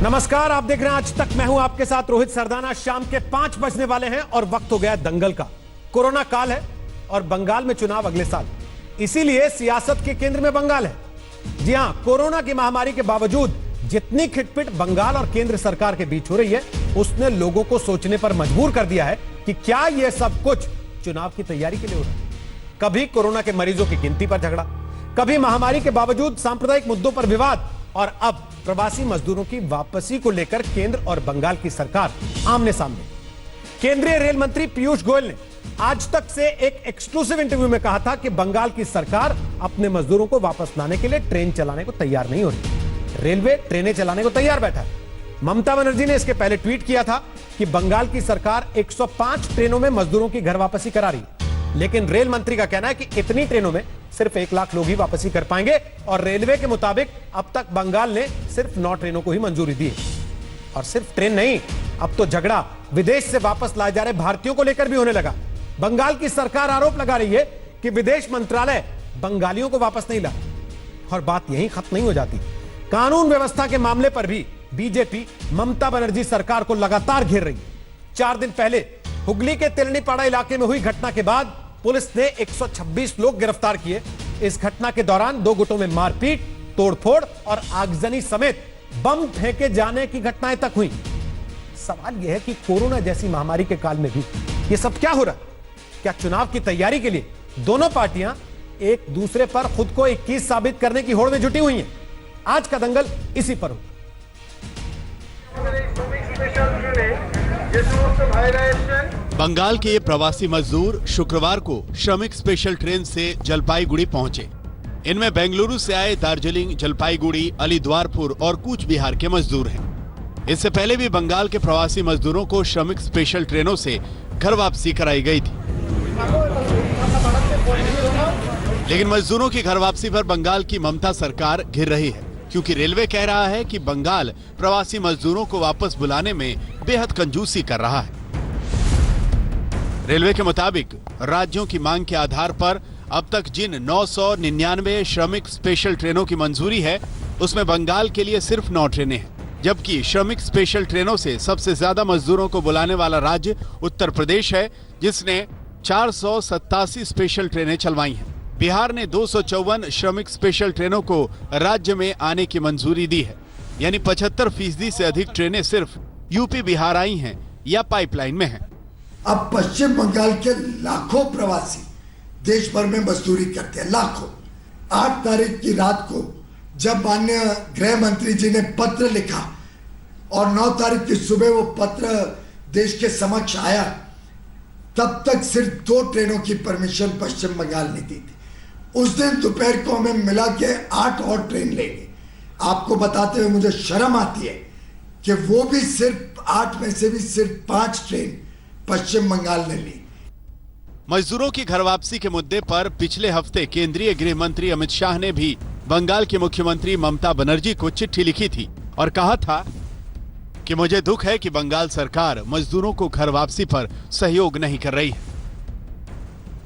नमस्कार, आप देख रहे हैं आज तक। मैं हूं आपके साथ रोहित सरदाना। शाम के 5 बजने वाले हैं और वक्त हो गया दंगल का। कोरोना काल है और बंगाल में चुनाव अगले साल, इसीलिए सियासत के केंद्र में बंगाल है। जी हां, कोरोना की महामारी के बावजूद जितनी खिटपिट बंगाल और केंद्र सरकार के बीच हो रही है, उसने लोगों को सोचने पर मजबूर कर दिया है कि क्या यह सब कुछ चुनाव की तैयारी के लिए हो रहा है। कभी कोरोना के मरीजों की गिनती पर झगड़ा, कभी महामारी के बावजूद सांप्रदायिक मुद्दों पर विवाद, और अब प्रवासी मजदूरों की वापसी को लेकर केंद्र और बंगाल की सरकार आमने सामने। केंद्रीय रेल मंत्री पीयूष गोयल ने आज तक से एक एक्सक्लूसिव इंटरव्यू में कहा था कि बंगाल की सरकार अपने मजदूरों को वापस लाने के लिए ट्रेन चलाने को तैयार नहीं हो रही। रेलवे ट्रेनें चलाने को तैयार बैठा है। ममता बनर्जी ने इसके पहले ट्वीट किया था कि बंगाल की सरकार 105 ट्रेनों में मजदूरों की घर वापसी करा रही है, लेकिन रेल मंत्री का कहना है कि इतनी ट्रेनों में सिर्फ 1 लाख लोग ही वापसी कर पाएंगे, और रेलवे के मुताबिक अब तक बंगाल ने सिर्फ 9 ट्रेनों को ही मंजूरी दी है। और सिर्फ ट्रेन नहीं, अब तो झगड़ा विदेश से वापस लाए जा रहे भारतीयों को लेकर भी होने लगा। बंगाल की सरकार आरोप लगा रही है कि विदेश मंत्रालय बंगालियों को वापस नहीं ला, और बात यहीं खत्म नहीं हो जाती। कानून व्यवस्था के मामले पर भी बीजेपी ममता बनर्जी सरकार को लगातार घेर रही है। 4 दिन पहले हुगली के तिलनीपाड़ा इलाके में हुई घटना के बाद पुलिस ने 126 लोग गिरफ्तार किए। इस घटना के दौरान 2 गुटों में मारपीट, तोड़फोड़ और आगजनी समेत बम फेंके जाने की घटनाएं तक हुई। सवाल यह है कि कोरोना जैसी महामारी के काल में भी यह सब क्या हो रहा है? क्या चुनाव की तैयारी के लिए दोनों पार्टियां एक दूसरे पर खुद को 21 साबित करने की होड़ में जुटी हुई हैं? आज का दंगल इसी पर होगा। बंगाल के ये प्रवासी मजदूर शुक्रवार को श्रमिक स्पेशल ट्रेन से जलपाईगुड़ी पहुंचे। इनमें बेंगलुरु से आए दार्जिलिंग, जलपाईगुड़ी, अलीद्वारपुर और कूच बिहार के मजदूर हैं। इससे पहले भी बंगाल के प्रवासी मजदूरों को श्रमिक स्पेशल ट्रेनों से घर वापसी कराई गई थी, लेकिन मजदूरों की घर वापसी पर बंगाल की ममता सरकार घिर रही है, क्योंकि रेलवे कह रहा है कि बंगाल प्रवासी मजदूरों को वापस बुलाने में बेहद कंजूसी कर रहा है। रेलवे के मुताबिक राज्यों की मांग के आधार पर अब तक जिन 999 श्रमिक स्पेशल ट्रेनों की मंजूरी है, उसमें बंगाल के लिए सिर्फ 9 ट्रेनें हैं, जबकि श्रमिक स्पेशल ट्रेनों से सबसे ज्यादा मजदूरों को बुलाने वाला राज्य उत्तर प्रदेश है, जिसने 487 स्पेशल ट्रेनें चलवाई हैं। बिहार ने 254 श्रमिक स्पेशल ट्रेनों को राज्य में आने की मंजूरी दी है, यानी 75% से अधिक ट्रेनें सिर्फ यूपी बिहार आई हैं या पाइपलाइन में हैं। अब पश्चिम बंगाल के लाखों प्रवासी देश भर में मजदूरी करते हैं, लाखों। 8 तारीख की रात को जब माननीय गृह मंत्री जी ने पत्र लिखा और 9 तारीख की सुबह वो पत्र देश के समक्ष आया, तब तक सिर्फ 2 ट्रेनों की परमिशन पश्चिम बंगाल ने दी थी। उस दिन दोपहर को हमें मिला के 8 और ट्रेन लेंगे। आपको बताते हुए मुझे शर्म आती है कि वो भी सिर्फ 8 में से भी सिर्फ 5 ट्रेन पश्चिम बंगाल ने ली। मजदूरों की घर वापसी के मुद्दे पर पिछले हफ्ते केंद्रीय गृह मंत्री अमित शाह ने भी बंगाल की मुख्यमंत्री ममता बनर्जी को चिट्ठी लिखी थी और कहा था कि मुझे दुख है कि बंगाल सरकार मजदूरों को घर वापसी पर सहयोग नहीं कर रही है।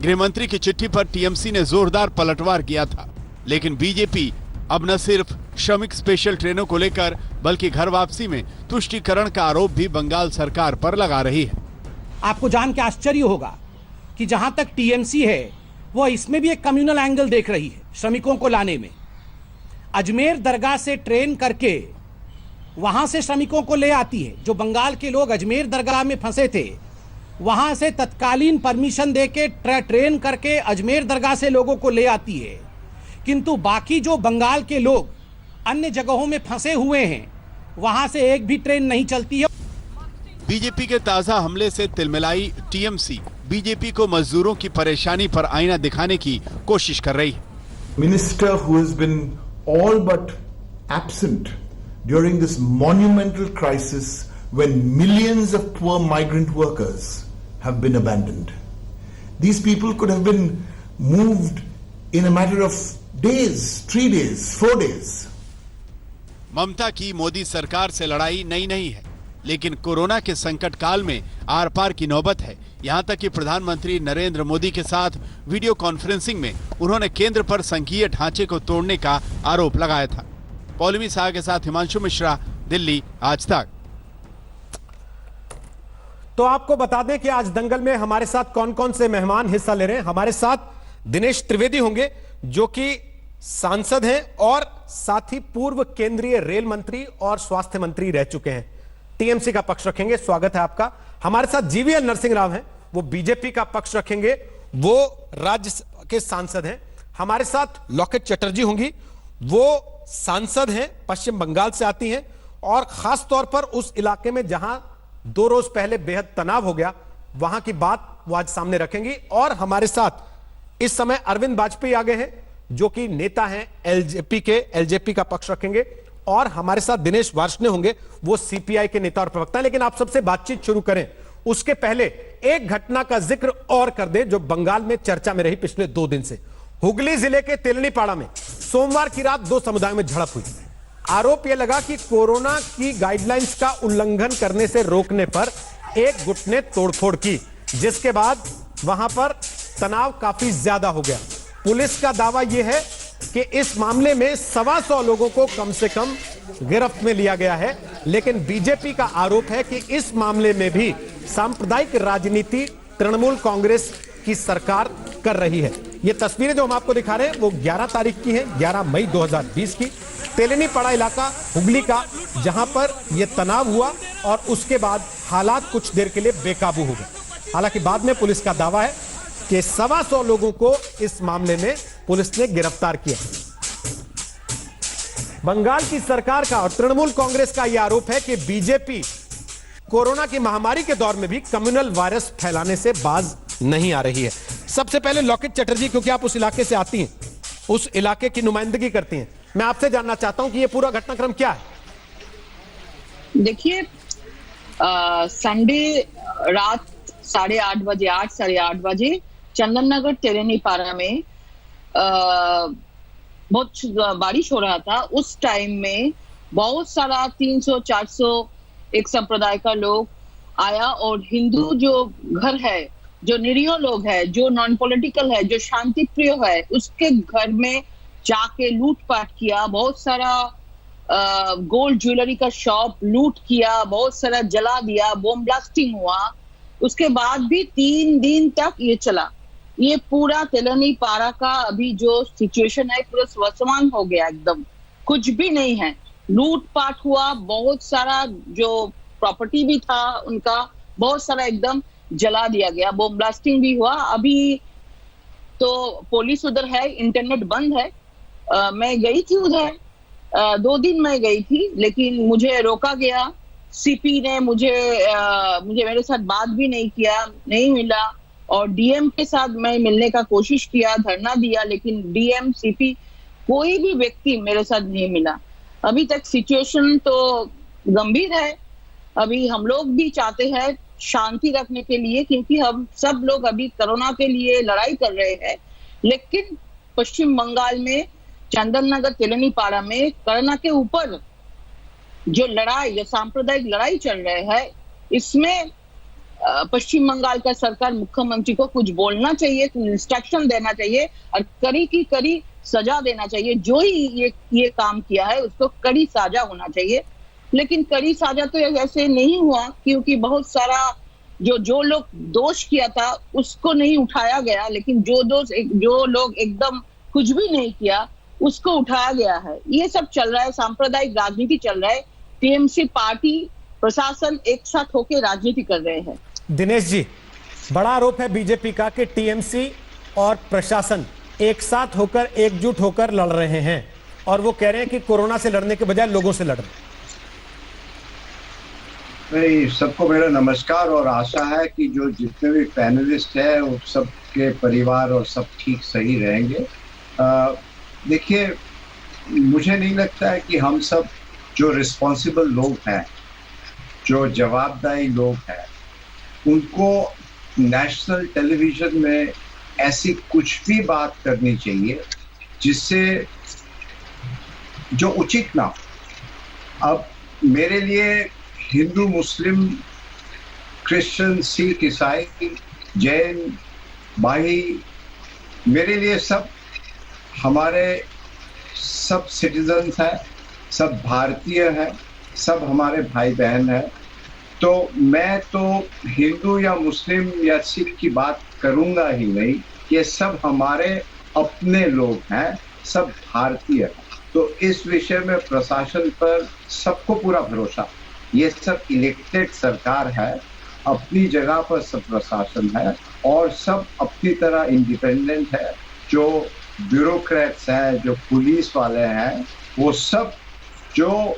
गृह मंत्री की चिट्ठी पर टीएमसी ने जोरदार पलटवार किया था, लेकिन बीजेपी अब न सिर्फ श्रमिक स्पेशल ट्रेनों को लेकर बल्कि घर वापसी में तुष्टीकरण का आरोप भी बंगाल सरकार पर लगा रही है। आपको जान के आश्चर्य होगा कि जहां तक टीएमसी है वो इसमें भी एक कम्युनल एंगल देख रही है श्रमिकों को लाने में। अजमेर दरगाह से ट्रेन करके वहां से श्रमिकों को ले आती है। जो बंगाल के लोग अजमेर दरगाह में फंसे थे, वहां से तत्कालीन परमिशन देके ट्रेन करके अजमेर दरगाह से लोगों को ले आती है। किंतु बाकी जो बंगाल के लोग अन्य जगहों में फंसे हुए हैं, वहां से एक भी ट्रेन नहीं चलती है। बीजेपी के ताजा हमले से तिलमिलाई टीएमसी बीजेपी को मजदूरों की परेशानी पर आईना दिखाने की कोशिश कर रही है। Minister who has been all but absent during this monumental crisis when millions of poor migrant workers have been abandoned. These people could have been moved in a matter of days, 3 days, 4 days. ममता की मोदी सरकार से लड़ाई नई नहीं है, लेकिन corona के संकट काल में आर पार की नौबत है। यहां तक कि प्रधानमंत्री नरेंद्र मोदी के साथ वीडियो कॉन्फ्रेंसिंग में उन्होंने केंद्र पर संघीय ढांचे को तोड़ने का आरोप लगाया था। पॉलिमी साह के साथ हिमांशु मिश्रा, दिल्ली आज तक। तो आपको बता दें कि आज दंगल में हमारे साथ कौन कौन से मेहमान हिस्सा ले रहे हैं। हमारे साथ दिनेश त्रिवेदी होंगे जो कि सांसद हैं और साथ ही पूर्व केंद्रीय रेल मंत्री और स्वास्थ्य मंत्री रह चुके हैं। टीएमसी का पक्ष रखेंगे, स्वागत है आपका। हमारे साथ जीवीएल नरसिंह राव हैं, वो बीजेपी का पक्ष रखेंगे, वो राज्य के सांसद हैं। हमारे साथ लॉकेट चटर्जी होंगी, वो सांसद हैं, पश्चिम बंगाल से आती हैं और खास तौर पर उस इलाके में जहां 2 रोज पहले बेहद तनाव हो गया, वहां की बात वो आज सामने रखेंगी। और हमारे साथ इस समय अरविंद वाजपेयी आ गए हैं जो कि नेता हैं एलजेपी का पक्ष रखेंगे। और हमारे साथ दिनेश वार्ष्णेय होंगे, वो सीपीआई के नेता और प्रवक्ता हैं। लेकिन आप सबसे बातचीत शुरू करें उसके पहले एक घटना का जिक्र और कर दें जो बंगाल में चर्चा में रही पिछले 2 दिन से। हुगली जिले के तेलनीपाड़ा में सोमवार की रात 2 समुदायों में झड़प हुई। आरोप यह लगा कि कोरोना की गाइडलाइंस का उल्लंघन करने से रोकने पर एक गुट ने तोड़फोड़ की, जिसके बाद वहां पर तनाव काफी ज्यादा हो गया। पुलिस का दावा यह है कि इस मामले में 125 लोगों को कम से कम गिरफ्त में लिया गया है। लेकिन बीजेपी का आरोप है कि इस मामले में भी सांप्रदायिक राजनीति तृणमूल कांग्रेस की सरकार कर रही है। ये तस्वीरें जो हम आपको दिखा रहे हैं वो 11 तारीख की हैं, 11 मई 2020 की। तेलनीपाड़ा इलाका हुगली का, जहां पर यह तनाव हुआ और उसके बाद हालात कुछ देर के लिए बेकाबू हो गए। हालांकि बाद में पुलिस का दावा है कि 125 लोगों को इस मामले में पुलिस ने गिरफ्तार किया। बंगाल की सरकार का और तृणमूल कांग्रेस का यह आरोप है कि बीजेपी कोरोना की महामारी के दौर में भी कम्युनल वायरस फैलाने से बाज नहीं आ रही है। सबसे पहले लॉकेट चटर्जी, क्योंकि आप उस इलाके से आती हैं, उस इलाके की नुमाइंदगी करती हैं, मैं आपसे जानना चाहता हूं कि यह पूरा घटनाक्रम क्या है। देखिए, संडे रात 8:30 बजे, 8 साढ़े 8 बजे चंदन नगर तेलनीपाड़ा में बहुत बारिश हो रहा था। उस टाइम में बहुत सारा 300-400 एक संप्रदाय का लोग आया और हिंदू जो घर है, जो निरीह लोग है, जो नॉन पॉलिटिकल है, जो शांति प्रिय है, उसके घर में जाके लूटपाट किया। बहुत सारा गोल्ड ज्वेलरी का शॉप लूट किया, बहुत सारा जला दिया, बॉम्ब ब्लास्टिंग हुआ। उसके बाद भी 3 दिन तक ये चला। ये पूरा तेलनीपाड़ा का अभी जो सिचुएशन है पूरा स्वसमान हो गया, एकदम कुछ भी नहीं है। लूटपाट हुआ, बहुत सारा जो प्रॉपर्टी भी था उनका बहुत सारा एकदम जला दिया गया, बॉम्ब ब्लास्टिंग भी हुआ। अभी तो पुलिस उधर है, इंटरनेट बंद है। मैं गई थी उधर, 2 दिन मैं गई थी, लेकिन मुझे रोका गया। सीपी ने मुझे मेरे साथ बात भी नहीं किया, नहीं मिला। और डीएम के साथ मैं मिलने का कोशिश किया, धरना दिया, लेकिन डीएम, सीपी, कोई भी व्यक्ति मेरे साथ नहीं मिला। अभी तक सिचुएशन तो गंभीर है। अभी हम लोग भी चाहते हैं शांति रखने के लिए, क्योंकि हम सब लोग अभी कोरोना के लिए लड़ाई कर रहे हैं। लेकिन पश्चिम बंगाल में चंदन नगर तेलनीपाड़ा में कोरोना के ऊपर जो लड़ाई, जो सांप्रदायिक लड़ाई चल रहे है, इसमें पश्चिम बंगाल का सरकार, मुख्यमंत्री को कुछ बोलना चाहिए, कुछ इंस्ट्रक्शन देना चाहिए और कड़ी की कड़ी सजा देना चाहिए। जो ही ये काम किया है उसको कड़ी सजा होना चाहिए। लेकिन कड़ी सजा तो ऐसे नहीं हुआ, क्योंकि बहुत सारा जो लोग दोष किया था उसको नहीं उठाया गया, लेकिन जो लोग एकदम कुछ भी नहीं किया उसको उठाया गया है। ये सब चल रहा है, सांप्रदायिक राजनीति चल रहा है। टीएमसी पार्टी, प्रशासन एक साथ होकर राजनीति कर रहे हैं। दिनेश जी, बड़ा आरोप है बीजेपी का कि टीएमसी और प्रशासन एक साथ होकर, एकजुट होकर लड़ रहे हैं और वो कह रहे हैं कि कोरोना से लड़ने के बजाय लोगों से लड़ रहे हैं। सबको मेरा नमस्कार और आशा है कि जो जितने भी पैनलिस्ट हैं वो सब के परिवार और सब ठीक सही रहेंगे। देखिए, मुझे नहीं लगता है कि हम सब जो रिस्पॉन्सिबल लोग हैं, जो जवाबदारी लोग हैं, उनको नेशनल टेलीविजन में ऐसी कुछ भी बात करनी चाहिए जिससे जो उचित ना हो। अब मेरे लिए हिंदू, मुस्लिम, क्रिश्चियन, सिख, ईसाई, जैन, माही, मेरे लिए सब हमारे सब सिटीजन्स हैं, सब भारतीय हैं सब हमारे भाई बहन हैं। तो मैं तो हिंदू या मुस्लिम या सिख की बात करूंगा ही नहीं, ये सब हमारे अपने लोग हैं, सब भारतीय हैं। तो इस विषय में प्रशासन पर सबको पूरा भरोसा। ये सब इलेक्टेड सरकार है, अपनी जगह पर सब प्रशासन है और सब अपनी तरह इंडिपेंडेंट है। जो ब्यूरोक्रेट्स हैं, जो पुलिस वाले हैं, वो सब जो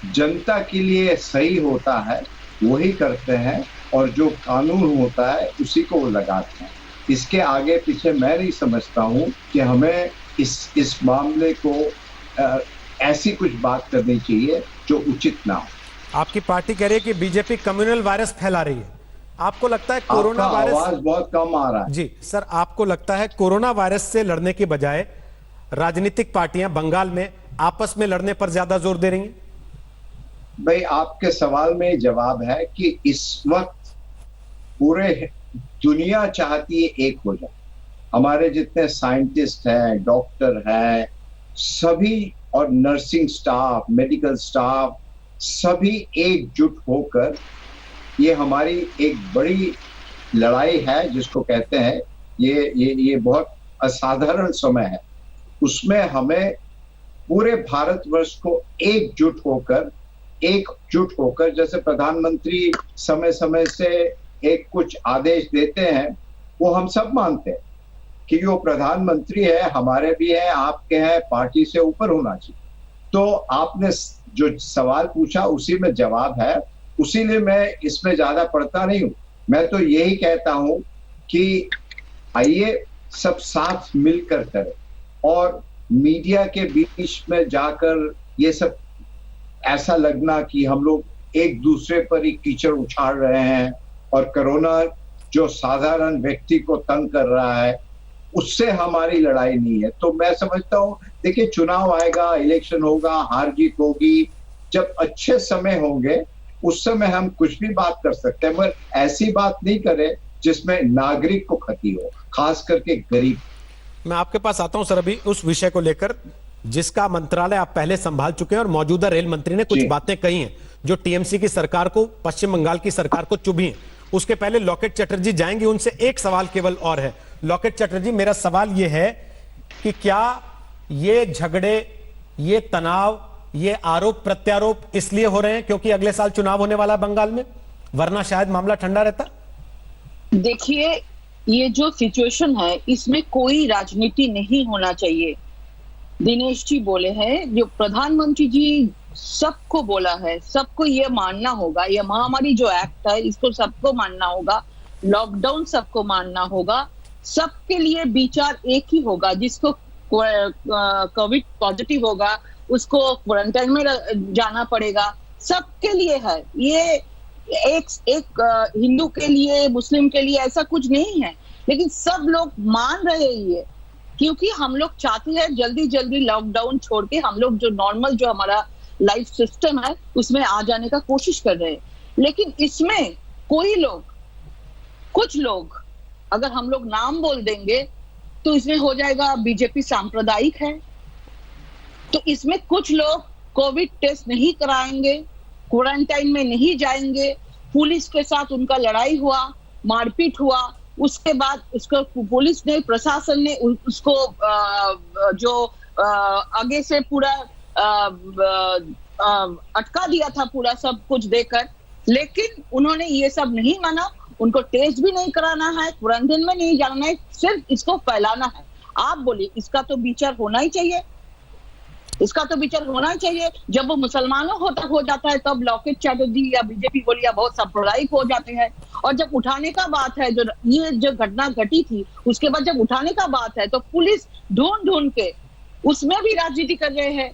जनता के लिए सही होता है वही करते हैं और जो कानून होता है उसी को वो लगाते हैं। इसके आगे पीछे मैं नहीं समझता हूँ कि हमें इस मामले को ऐसी कुछ बात करनी चाहिए जो उचित ना हो। आपकी पार्टी कह रही है कि बीजेपी कम्युनल वायरस फैला रही है। आपको लगता है कोरोना वायरस, आवाज बहुत कम आ रहा है जी सर, आपको लगता है कोरोना वायरस से लड़ने के बजाय राजनीतिक पार्टियां बंगाल में आपस में लड़ने पर ज्यादा जोर दे रही हैं? भाई, आपके सवाल में जवाब है कि इस वक्त पूरे दुनिया चाहती है एक हो जाए। हमारे जितने साइंटिस्ट हैं, डॉक्टर हैं, सभी और नर्सिंग स्टाफ, मेडिकल स्टाफ, सभी एकजुट होकर ये हमारी एक बड़ी लड़ाई है जिसको कहते हैं ये बहुत असाधारण समय है। उसमें हमें पूरे भारतवर्ष को एकजुट होकर जैसे प्रधानमंत्री समय समय से एक कुछ आदेश देते हैं, वो हम सब मानते हैं कि वो प्रधानमंत्री है, हमारे भी है, आपके हैं, पार्टी से ऊपर होना चाहिए। तो आपने जो सवाल पूछा उसी में जवाब है, उसीलिए मैं इसमें ज्यादा पढ़ता नहीं हूं। मैं तो यही कहता हूं कि आइए सब साथ मिलकर करें और मीडिया के बीच में जाकर ये सब ऐसा लगना कि हम लोग एक दूसरे पर ही कीचड़ उछाल रहे हैं और कोरोना जो साधारण व्यक्ति को तंग कर रहा है उससे हमारी लड़ाई नहीं है। तो मैं समझता हूं, देखिए चुनाव आएगा, इलेक्शन होगा, हार जीत होगी, जब अच्छे समय होंगे उस समय हम कुछ भी बात कर सकते हैं, मगर ऐसी बात नहीं करें जिसमें नागरिक को क्षति हो, खास करके गरीब। मैं आपके पास आता हूं सर अभी उस विषय को लेकर जिसका मंत्रालय आप पहले संभाल चुके हैं और मौजूदा रेल मंत्री ने कुछ बातें कही हैं जो टीएमसी की सरकार को, पश्चिम बंगाल की सरकार को चुभी हैं। उसके पहले लॉकेट चटर्जी जाएंगे, उनसे एक सवाल केवल और है। लॉकेट चटर्जी, मेरा सवाल यह है कि क्या ये झगड़े, ये तनाव, ये आरोप प्रत्यारोप इसलिए हो रहे हैं क्योंकि अगले साल चुनाव होने वाला है बंगाल में, वरना शायद मामला ठंडा रहता? देखिए, ये जो सिचुएशन है इसमें कोई राजनीति नहीं होना चाहिए। दिनेश जी बोले हैं, जो प्रधानमंत्री जी सबको बोला है, सबको ये मानना होगा, ये महामारी जो एक्ट है इसको सबको मानना होगा, लॉकडाउन सबको मानना होगा, सबके लिए विचार एक ही होगा। जिसको कोविड पॉजिटिव होगा उसको क्वारंटाइन में जाना पड़ेगा, सबके लिए है ये। एक हिंदू के लिए, मुस्लिम के लिए ऐसा कुछ नहीं है, लेकिन सब लोग मान रहे हैं ये, क्योंकि हम लोग चाहते हैं जल्दी जल्दी लॉकडाउन छोड़ के हम लोग जो नॉर्मल जो हमारा लाइफ सिस्टम है उसमें आ जाने का कोशिश कर रहे हैं। लेकिन इसमें कुछ लोग अगर हम लोग नाम बोल देंगे तो इसमें हो जाएगा बीजेपी सांप्रदायिक है। तो इसमें कुछ लोग कोविड टेस्ट नहीं कराएंगे, क्वारंटाइन में नहीं जाएंगे, पुलिस के साथ उनका लड़ाई हुआ, मारपीट हुआ, उसके बाद उसको पुलिस ने, प्रशासन ने उसको जो आगे से पूरा अटका दिया था पूरा सब कुछ देकर, लेकिन उन्होंने ये सब नहीं माना। उनको टेस्ट भी नहीं कराना है, क्वारंटाइन में नहीं जाना है, सिर्फ इसको फैलाना है। आप बोलिए, इसका तो विचार होना ही चाहिए, इसका तो विचार होना चाहिए। जब वो मुसलमानों हो जाता है तब लॉकेट चैटर्जी या बीजेपी बोलिए बहुत सांप्रदायिक हो जाते हैं। और जब उठाने का बात है, जो ये जो घटना घटी थी उसके बाद जब उठाने का बात है तो पुलिस ढूंढ के उसमें भी राजनीति कर रहे हैं।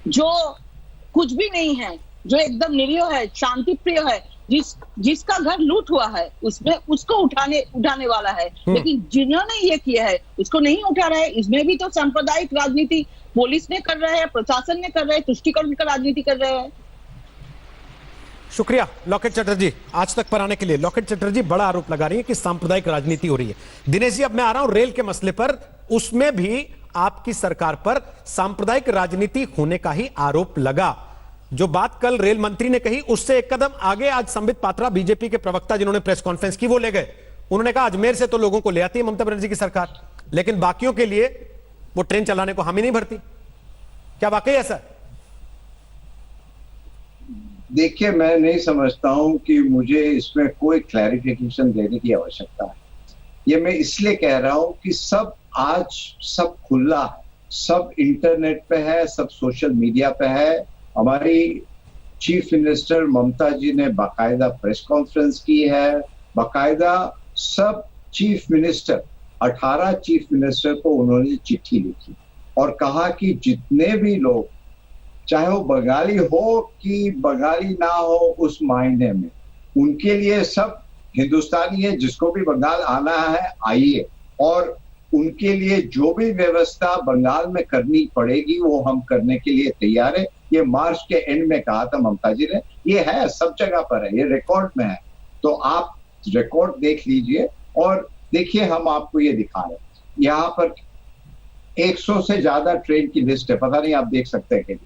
जो कुछ भी नहीं है, जो एकदम निरीह है, शांति प्रिय है, जिसका घर लूट हुआ है उसमें उसको उठाने वाला है, लेकिन जिन्होंने ये किया है उसको नहीं उठा रहा है। इसमें भी तो सांप्रदायिक राजनीति पुलिस ने कर रहे हैं, प्रशासन ने कर रहे हैं, तुष्टिकरण का राजनीति कर रहे हैं। शुक्रिया लॉकेट चटर्जी आज तक पर आने के लिए। लॉकेट चटर्जी बड़ा आरोप लगा रही है कि सांप्रदायिक राजनीति हो रही है। दिनेश जी, अब मैं आ रहा हूं रेल के मसले पर, उसमें भी आपकी सरकार पर सांप्रदायिक राजनीति होने का ही आरोप लगा। जो बात कल रेल मंत्री ने कही उससे एक कदम आगे आज संबित पात्रा बीजेपी के प्रवक्ता जिन्होंने प्रेस कॉन्फ्रेंस की वो ले गए। उन्होंने कहा अजमेर से तो लोगों को ले आती है ममता बनर्जी की सरकार, लेकिन बाकियों के लिए वो ट्रेन चलाने को हामी नहीं भरती। क्या वाकई ऐसा? देखिए, मैं नहीं समझता हूं कि मुझे इसमें कोई क्लैरिफिकेशन देने की आवश्यकता है। ये मैं इसलिए कह रहा हूं कि आज सब खुला है, सब इंटरनेट पे है, सब सोशल मीडिया पे है। हमारी चीफ मिनिस्टर ममता जी ने बाकायदा प्रेस कॉन्फ्रेंस की है, बाकायदा सब चीफ मिनिस्टर 18 चीफ मिनिस्टर को उन्होंने चिट्ठी लिखी और कहा कि जितने भी लोग, चाहे वो बंगाली हो कि बंगाली ना हो, उस मायने में उनके लिए सब हिंदुस्तानी है, जिसको भी बंगाल आना है आइए, और उनके लिए जो भी व्यवस्था बंगाल में करनी पड़ेगी वो हम करने के लिए तैयार है। ये मार्च के एंड में कहा था ममता जी ने, ये है सब जगह पर है, ये रिकॉर्ड में है, तो आप रिकॉर्ड देख लीजिए और देखिए हम आपको ये दिखा रहे हैं। यहाँ पर 100 से ज्यादा ट्रेन की लिस्ट है, पता नहीं आप देख सकते हैं कि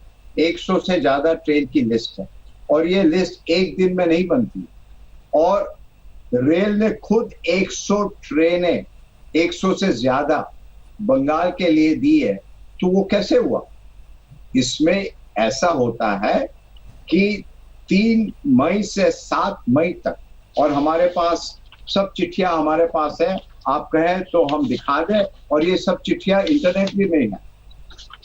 100 से ज्यादा ट्रेन की लिस्ट है और ये लिस्ट एक दिन में नहीं बनती, और रेल ने खुद 100 ट्रेनें 100 से ज्यादा बंगाल के लिए दी है, तो वो कैसे हुआ? इसमें ऐसा होता है कि 3 मई से 7 मई तक, और हमारे पास सब चिट्ठियां हमारे पास है, आप कहें तो हम दिखा दें, और ये सब चिट्ठियां इंटरनेट भी में है।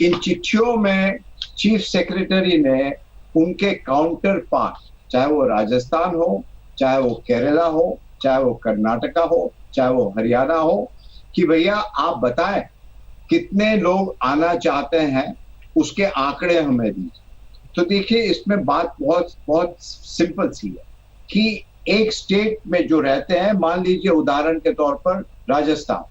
इन चिट्ठियों में चीफ सेक्रेटरी ने उनके काउंटर पार्ट, चाहे वो राजस्थान हो, चाहे वो केरला हो, चाहे वो कर्नाटका हो, चाहे वो हरियाणा हो, कि भैया आप बताएं कितने लोग आना चाहते हैं, उसके आंकड़े हमें दीजिए। तो देखिए इसमें बात बहुत बहुत सिंपल सी है कि एक स्टेट में जो रहते हैं, मान लीजिए उदाहरण के तौर पर राजस्थान,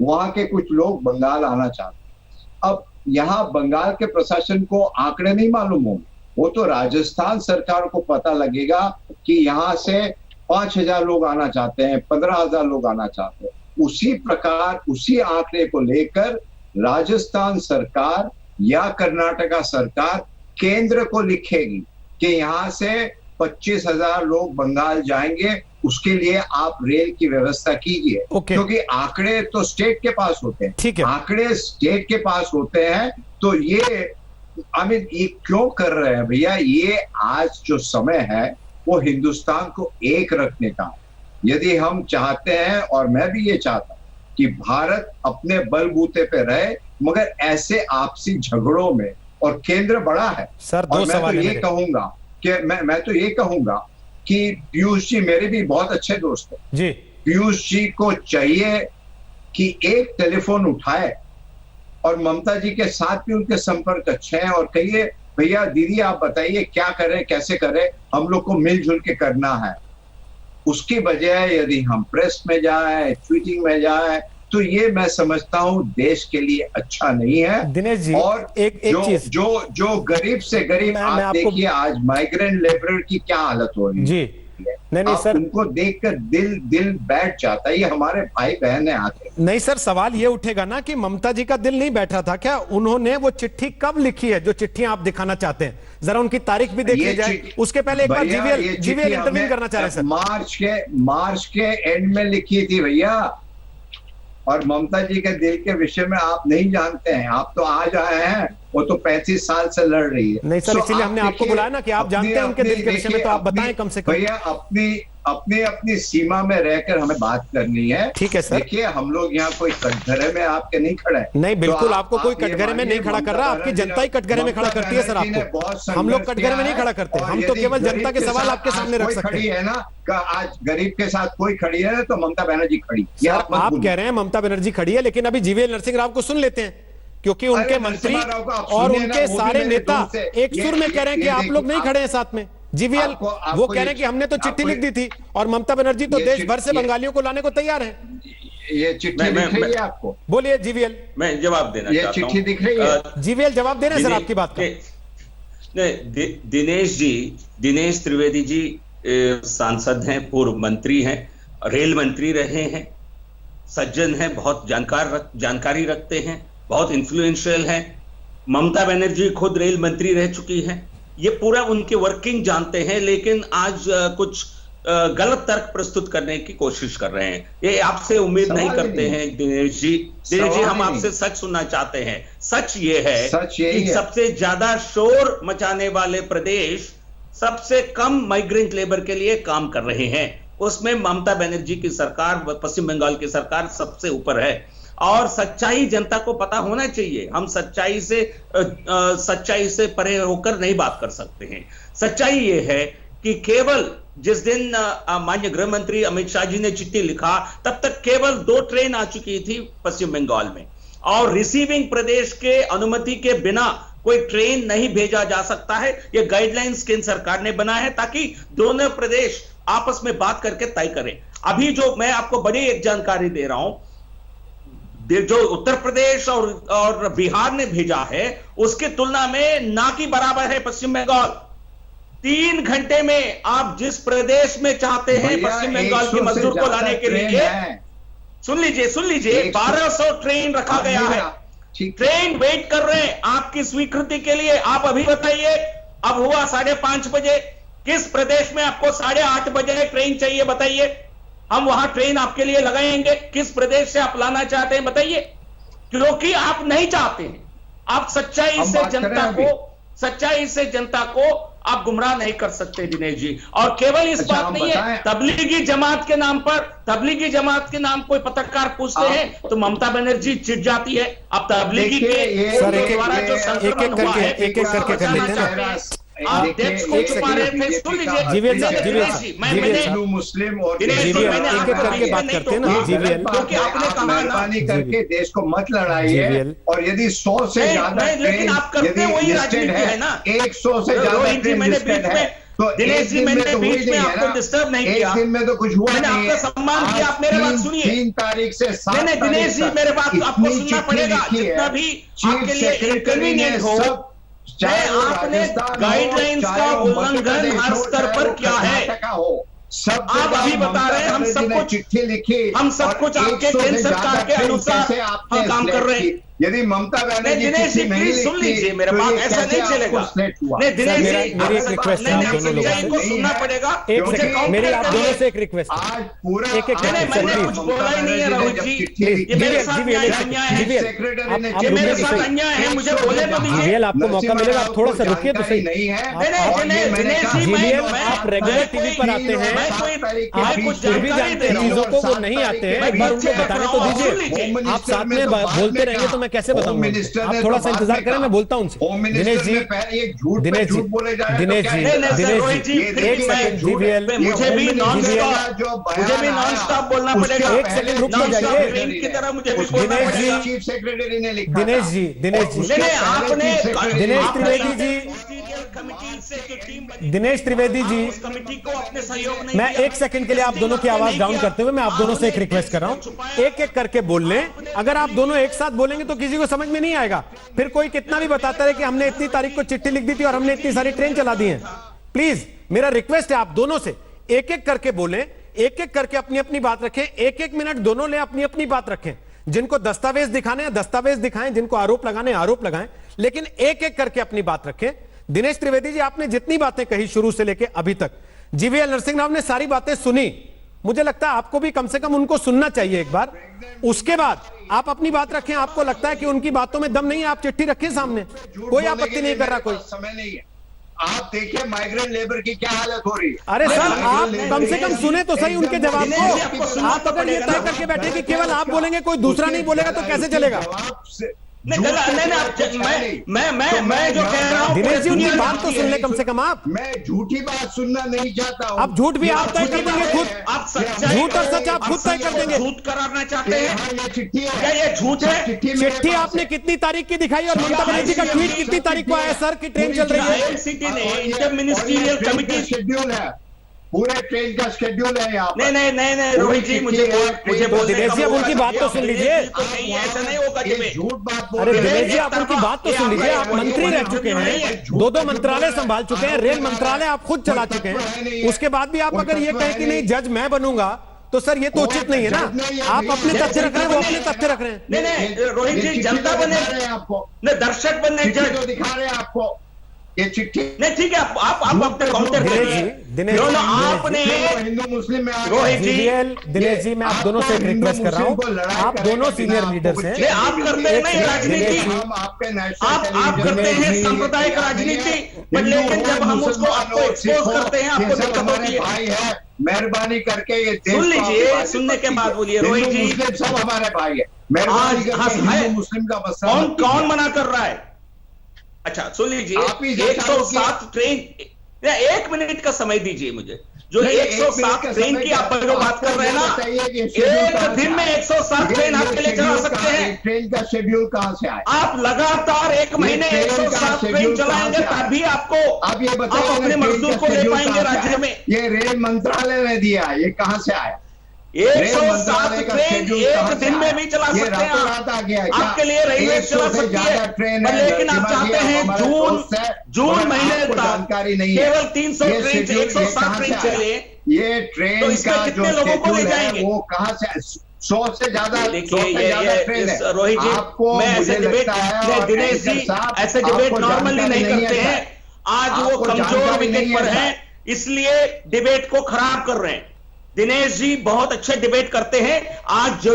वहां के कुछ लोग बंगाल आना चाहते हैं। अब यहाँ बंगाल के प्रशासन को आंकड़े नहीं मालूम होंगे, वो तो राजस्थान सरकार को पता लगेगा कि यहाँ से 5,000 लोग आना चाहते हैं, 15,000 लोग आना चाहते हैं। उसी प्रकार उसी आंकड़े को लेकर राजस्थान सरकार या कर्नाटका सरकार केंद्र को लिखेगी कि यहाँ से 25,000 लोग बंगाल जाएंगे, उसके लिए आप रेल की व्यवस्था कीजिए। क्योंकि आंकड़े तो स्टेट के पास होते हैं, ठीक है, आंकड़े स्टेट के पास होते हैं, तो ये ये क्यों कर रहे हैं भैया? ये आज जो समय है वो हिंदुस्तान को एक रखने का। यदि हम चाहते हैं, और मैं भी ये चाहता हूं कि भारत अपने बलबूते पे रहे, मगर ऐसे आपसी झगड़ों में, और केंद्र बड़ा है सर, और मैं तो ये कहूंगा कि मैं तो ये कहूंगा कि पीयूष जी मेरे भी बहुत अच्छे दोस्त हैं जी। पीयूष जी को चाहिए कि एक टेलीफोन उठाए और ममता जी के साथ भी उनके संपर्क अच्छे हैं, और कहिए भैया दीदी आप बताइए क्या करें, कैसे करें, हम लोग को मिलजुल के करना है। उसकी बजाय यदि हम प्रेस में जाए, ट्वीटिंग में जाए, तो ये मैं समझता हूं देश के लिए अच्छा नहीं है। दिनेश जी, और एक चीज जो गरीब से गरीब, आप देखिए आज माइग्रेंट लेबर की क्या हालत हो रही है जी। नहीं सर, उनको देखकर दिल बैठ जाता है। ये हमारे भाई बहन है आके। नहीं सर, सवाल ये उठेगा ना कि ममता जी का दिल नहीं बैठा था क्या? उन्होंने वो चिट्ठी कब लिखी है जो चिट्ठियां आप दिखाना चाहते हैं? जरा उनकी तारीख भी देख ली जाए। उसके पहले एक बार जीवीएल इंटरव्यू करना चाह रहे हैं सर। मार्च के एंड में लिखी थी भैया, और ममता जी के दिल के विषय में आप नहीं जानते हैं। आप तो आज आए हैं, वो तो 35 साल से लड़ रही है। नहीं सर, इसीलिए हमने आपको बुलाया ना कि आप जानते हैं उनके दिल के विषय में, तो आप बताएं कम से कम। भैया अपनी सीमा में रहकर हमें बात करनी है। ठीक है सर। देखिए हम लोग यहाँ कोई कटघरे में आपके नहीं खड़े। नहीं, बिल्कुल आपको कोई कटघरे में नहीं खड़ा कर रहा, आपकी जनता ही कटघरे में खड़ा करती है सर आपको। हम लोग कटघरे में नहीं खड़ा करते, हम तो केवल जनता के सवाल आपके सामने रख सकते हैं। है ना, आज गरीब के साथ कोई खड़ी है तो ममता बनर्जी खड़ी। आप कह रहे हैं ममता बनर्जी खड़ी है, लेकिन अभी जीवीएल नरसिंह राव को सुन लेते हैं, क्योंकि उनके मंत्री और उनके सारे नेता एक सुर में कह रहे हैं कि आप लोग नहीं खड़े हैं साथ में। जीवीएल वो कह रहे हैं कि हमने तो चिट्ठी लिख दी थी, और ममता बनर्जी तो देश भर से बंगालियों को लाने को तैयार है। ये चिट्ठी दिख रही है आपको? बोलिए जीवीएल। मैं जवाब देना चाहता हूं। ये चिट्ठी दिख रही है? जीवीएल जवाब दे रहे हैं सर आपकी बात का। दिनेश त्रिवेदी जी सांसद हैं, पूर्व मंत्री हैं, रेल मंत्री रहे हैं, सज्जन हैं, बहुत जानकारी रखते हैं, बहुत इन्फ्लुएंशियल हैं। ममता बनर्जी खुद रेल मंत्री रह चुकी हैं, ये पूरा उनकी वर्किंग जानते हैं, लेकिन आज कुछ गलत तर्क प्रस्तुत करने की कोशिश कर रहे हैं। ये आपसे उम्मीद नहीं करते हैं दिनेश जी। दिनेश जी, हम आपसे सच सुनना चाहते हैं। सच ये है कि सबसे ज्यादा शोर मचाने वाले प्रदेश सबसे कम माइग्रेंट लेबर के लिए काम कर रहे हैं। उसमें ममता बनर्जी की सरकार, पश्चिम बंगाल की सरकार सबसे ऊपर है। और सच्चाई जनता को पता होना चाहिए। हम सच्चाई से परे होकर नहीं बात कर सकते हैं। सच्चाई ये है कि केवल जिस दिन माननीय गृह मंत्री अमित शाह जी ने चिट्ठी लिखा, तब तक केवल 2 ट्रेन आ चुकी थी पश्चिम बंगाल में, और रिसीविंग प्रदेश के अनुमति के बिना कोई ट्रेन नहीं भेजा जा सकता है। यह गाइडलाइंस केंद्र सरकार ने बनाया है ताकि दोनों प्रदेश आपस में बात करके तय करें। अभी जो मैं आपको बड़ी एक जानकारी दे रहा हूं, जो उत्तर प्रदेश और बिहार ने भेजा है, उसकी तुलना में ना की बराबर है पश्चिम बंगाल। 3 घंटे में आप जिस प्रदेश में चाहते हैं पश्चिम बंगाल के मजदूर को लाने के लिए, सुन लीजिए 1200 ट्रेन रखा गया है। ट्रेन वेट कर रहे हैं आपकी स्वीकृति के लिए। आप अभी बताइए, अब हुआ 5:30 बजे, किस प्रदेश में आपको 8:30 बजे ट्रेन चाहिए बताइए, हम वहां ट्रेन आपके लिए लगाएंगे। किस प्रदेश से आप लाना चाहते हैं बताइए, क्योंकि आप नहीं चाहते हैं। आप सच्चाई से जनता को आप गुमराह नहीं कर सकते दिनेश जी। और केवल इस बात नहीं है, तबलीगी जमात के नाम कोई पत्रकार पूछते हैं तो ममता बनर्जी चिढ़ जाती है। अब तबलीगी के द्वारा जो संक्रमण हुआ है, एक करके कर लेते हैं ना। आप देश को छुपा रहे थे। सुन लीजिए, मैंने मुस्लिम और करके बात करते हैं ना। जीवीएल, क्योंकि आपने कहा मेहरबानी करके देश को मत लड़ाइए। और यदि 100 से ज्यादा लेकिन आप करते वही राजनीति है ना। 100 से ज्यादा दिनेश जी, मैंने बीच में आपको डिस्टर्ब नहीं किया। एक दिन में तो कुछ हुआ मैंने नहीं, आपका सम्मान किया। आप मेरे बात सुनिए। 3 तारीख से 7 तारीख दिनेश जी, मेरे बात आपको सुनना पड़ेगा, जितना भी आपके लिए इनकन्वीनियंट हो। आपने गाइडलाइंस का उल्लंघन हर स्तर पर किया है। सब आप अभी बता रहे हैं, हम सब कुछ आपके केंद्र सरकार के अनुसार हम काम कर रहे हैं। यदि ममता बनर्जी दिनेश जी प्लीज सुन लीजिए, मेरे बात ऐसा नहीं चलेगा। नहीं दिनेश जी, मेरी एक रिक्वेस्ट है आप दोनों लोगों इनको सुनना पड़ेगा। मेरी आप दोनों से एक रिक्वेस्ट है। आज पूरा एक मैंने कुछ बोला ही नहीं है राहुल जी। ये मेरे साथ अन्याय है, ये मेरे साथ अन्याय है, मुझे बोले तो दीजिए। आपको मौका मिलेगा, आप थोड़ा सा रुकिए तो सही। दिनेश जी, आप रेगुलर टीवी पर आते हैं, आप कुछ भी जानते हैं चीजों को, वो नहीं आते हैं, एक बार उनको बताने तो दीजिए। आप साथ में बोलते रहेंगे तो मैं कैसे बताऊंगा? आप थोड़ा सा इंतजार करें, मैं बोलता हूं उनसे। दिनेश जी, एक सेकंड। जीवीएल, मुझे भी नॉन स्टॉप बोलना पड़ेगा। एक सेकंड रुक जाइए। की तरह मुझे भी बोलना पड़ेगा। चीफ सेक्रेटरी ने लिखा। दिनेश जी, आपने दिनेश त्रिवेदी जी, दिनेश त्रिवेदी जी, कमेटी को अपने सहयोग नहीं। मैं 1 सेकंड के लिए आप दोनों की आवाज डाउन करते हुए मैं आप दोनों से एक रिक्वेस्ट कर रहा हूं, एक एक करके बोल लें। अगर आप दोनों एक साथ बोलेंगे तो किसी को समझ में नहीं आएगा। फिर कोई कितना भी बताता है कि हमने इतनी तारीख को चिट्ठी लिख दी थी और हमने इतनी सारी ट्रेन चला दी है। प्लीज मेरा रिक्वेस्ट है, आप दोनों से एक एक करके बोलें, एक एक करके अपनी अपनी बात रखें। 1-1 मिनट दोनों ले अपनी अपनी बात रखें। जिनको दस्तावेज दिखाने हैं दस्तावेज दिखाएं, जिनको आरोप लगाने आरोप लगाएं, लेकिन एक एक करके अपनी बात रखें। दिनेश त्रिवेदी जी, आपने जितनी बातें कही शुरू से लेकर अभी तक, जीवीएल नरसिंह राव ने सारी बातें सुनी। मुझे लगता है आपको भी कम से कम उनको सुनना चाहिए एक बार। उसके बाद आप अपनी बात रखें। आपको लगता है कि उनकी बातों में दम नहीं है, आप चिट्ठी रखें सामने, कोई आपत्ति नहीं कर रहा कोई। समय नहीं है। आप देखिए माइग्रेंट लेबर की क्या हालत हो रही है। अरे सर, आप कम से कम सुने तो सही उनके जवाब को। आप अगर ये तय करके बैठे कि केवल आप बोलेंगे, कोई दूसरा नहीं बोलेगा, तो कैसे चलेगा? मैं जो कह रहा हूं, दिनेश जी, उनकी बात तो सुन ले कम से कम आप। मैं झूठी बात सुनना नहीं चाहता हूं। अब झूठ भी आप तय कर देंगे खुद। आप झूठ और सच आप खुद तय कर देंगे। झूठ कराना चाहते हैं? ये चिट्ठी है। क्या ये झूठ है? चिट्ठी आपने कितनी तारीख की दिखाई और ममता बनर्जी का ट्वीट कितनी तारीख को आया सर की ट्रेन चल रही है? IMCT ने इंटर मिनिस्ट्रियल कमिटी शेड्यूल है, पूरे ट्रेन का शेड्यूल है यहाँ पर। नहीं रोहित जी, मुझे दिनेश जी, अब उनकी बात तो सुन लीजिए। ऐसा नहीं होगा जी। झूठ बात बोल अरे रहे हैं। दिनेश जी, आप उनकी बात तो सुन लीजिए। आप मंत्री रह चुके हैं, 2 मंत्रालय संभाल चुके हैं, रेल मंत्रालय आप खुद चला चुके हैं। उसके बाद भी आप अगर ये कहें कि नहीं जज मैं बनूंगा, तो सर ये तो उचित नहीं है ना। आप अपने तथ्य रख रहे हैं, वो अपने तथ्य रख रहे हैं। नहीं रोहित जी, जनता बने आपको, दर्शक बने, जो दिखा रहे हैं आपको, ये चिट्ठी नहीं ठीक है, आप अपने काउंटर करिए। आपने हिंदू मुस्लिम में रोहित जी, दिनेश जी, मैं आप दोनों से एक रिक्वेस्ट कर रहा हूँ, आप दोनों सीनियर लीडर्स हैं। आप करते हैं ना राजनीति, हम आपके आप करते हैं सांप्रदायिक राजनीति, लेकिन जब हम उसको आपको एक्सपोज करते हैं आपको दिक्कत होती है। भाई है, मेहरबानी करके ये सुन लीजिए, सुनने के बाद बोलिए। रोहित जी, मुस्लिम सब हमारे भाई है, मेहरबानी करके हिंदू मुस्लिम का मसला कौन मना कर रहा है? अच्छा सुन लीजिए, 107 ट्रेन, 1 मिनट का समय दीजिए मुझे। जो 107 ट्रेन की आप जो बात कर रहे हैं ना, एक दिन में 107 ट्रेन आपके लिए चला सकते हैं। ट्रेन का शेड्यूल कहां से आया? आप लगातार 1 महीने 107 ट्रेन चलाएंगे तभी आपको, आप ये बताइए, आप अपने मजदूर को ले पाएंगे राज्य में। ये रेल मंत्रालय ने दिया, ये कहां से आया? 107 ट्रेन एक दिन में भी चला सकते हैं आपके लिए, रेलवे चला सकती है, लेकिन आप चाहते हैं जून महीने तक जानकारी नहीं है, केवल 300 ट्रेन 107 ट्रेन चले। ये ट्रेन तो इसमें कितने लोगों को ले जाएंगे? वो कहां से 100 से ज्यादा? देखिए ये रोहित जी, मैं ऐसे डिबेट, दिनेश जी ऐसे डिबेट नॉर्मली नहीं करते हैं। आज वो कमजोर विकेट पर है, इसलिए डिबेट को खराब कर रहे हैं। दिनेश जी बहुत अच्छे डिबेट करते हैं, आज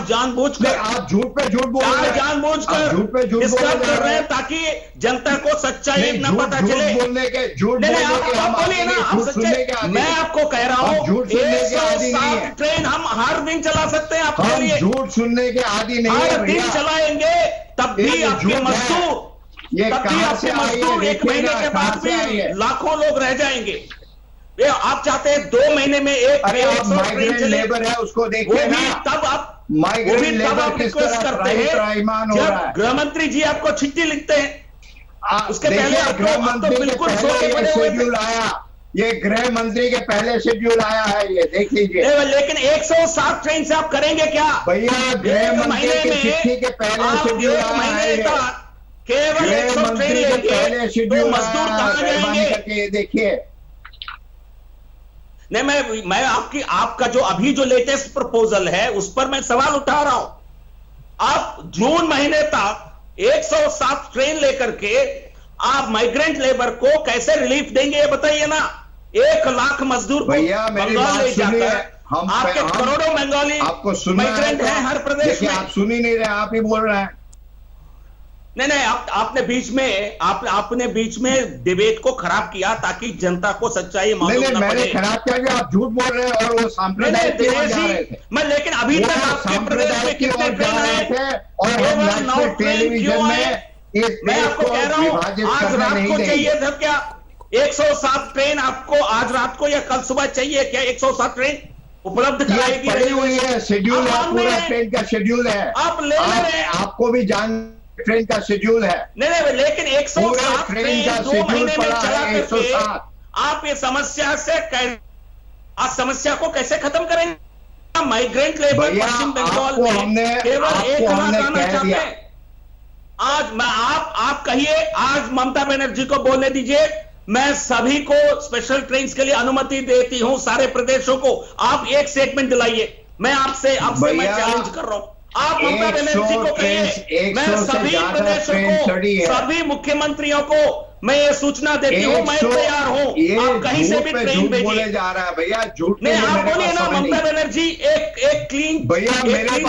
जानबूझकर आप झूठ पे झूठ बोल रहे हैं, जानबूझकर डिस्टर्ब कर रहे हैं ताकि जनता को सच्चाई न पता चले। आप बोलिए ना, आप सच्चाई, मैं आपको कह रहा हूँ 107 ट्रेन हम हर दिन चला सकते हैं आपके लिए। झूठ सुनने के आदि नहीं, हर दिन चलाएंगे तब भी आपके मजदूर 1 महीने के बाद भी लाखों लोग रह जाएंगे। आप चाहते हैं 2 महीने में एक ट्रेन चले, लेबर है उसको देखिए ना, तब आप रिक्वेस्ट करते हैं जब गृह मंत्री जी आपको चिट्ठी लिखते हैं। उसके पहले आपको बिल्कुल शेड्यूल आया, ये गृह मंत्री के पहले शेड्यूल आया है, ये देख लीजिए। लेकिन 107 ट्रेन से आप करेंगे क्या भैया? गृह मंत्री की चिट्ठी के पहले शेड्यूल आया, केवल 100 ट्रेन लेंगे तो मजदूर कहां जाएंगे? देखिए नहीं, मैं आपका जो अभी जो लेटेस्ट प्रपोजल है उस पर मैं सवाल उठा रहा हूं। आप जून महीने तक 107 ट्रेन लेकर के आप माइग्रेंट लेबर को कैसे रिलीफ देंगे ये बताइए ना। 1 लाख मजदूर बंगाल ले जाकर, आपके करोड़ों बंगाली माइग्रेंट हैं हर प्रदेश में। आप सुन ही नहीं रहे, आप ही बोल रहे हैं। नहीं, आपने बीच में डिबेट को खराब किया ताकि जनता को सच्चाई मालूम न मैंने खराब किया, आप झूठ बोल रहे हैं और वो सांप्रदायिक। मैं लेकिन अभी तक आपके प्रदेश में कितने ट्रेन आए थे और केवल 9 ट्रेन क्यों आए? मैं आपको कह रहा हूं आज रात को चाहिए था क्या 107 ट्रेन? आपको आज रात को या कल सुबह चाहिए क्या 107 ट्रेन? उपलब्ध कराएगी हुई है, शेड्यूल है, पूरा ट्रेन का शेड्यूल है, आप ले रहे हैं। आपको भी जान ट्रेन का शेड्यूल है। नहीं, लेकिन 107 ट्रेन 2 महीने में चला करके आप ये समस्या को कैसे खत्म करेंगे? माइग्रेंट लेबर पश्चिम बंगाल में केवल 1 लाख आना चाहते हैं। आज आप कहिए, आज ममता बनर्जी को बोलने दीजिए, मैं सभी को स्पेशल ट्रेन के लिए अनुमति देती हूं, सारे प्रदेशों को। आप एक स्टेटमेंट दिलाइए, मैं आपसे मैं चैलेंज कर रहा हूं। आप ममता बनर्जी को कहिए, मैं सभी प्रदेशों को, सभी मुख्यमंत्रियों को मैं ये सूचना देती हूँ, मैं तैयार हूँ, आप कहीं से भी ट्रेन भेजिए। जा रहा है भैया, झूठ नहीं, आप बोलिए ना ममता बनर्जी एक क्लीन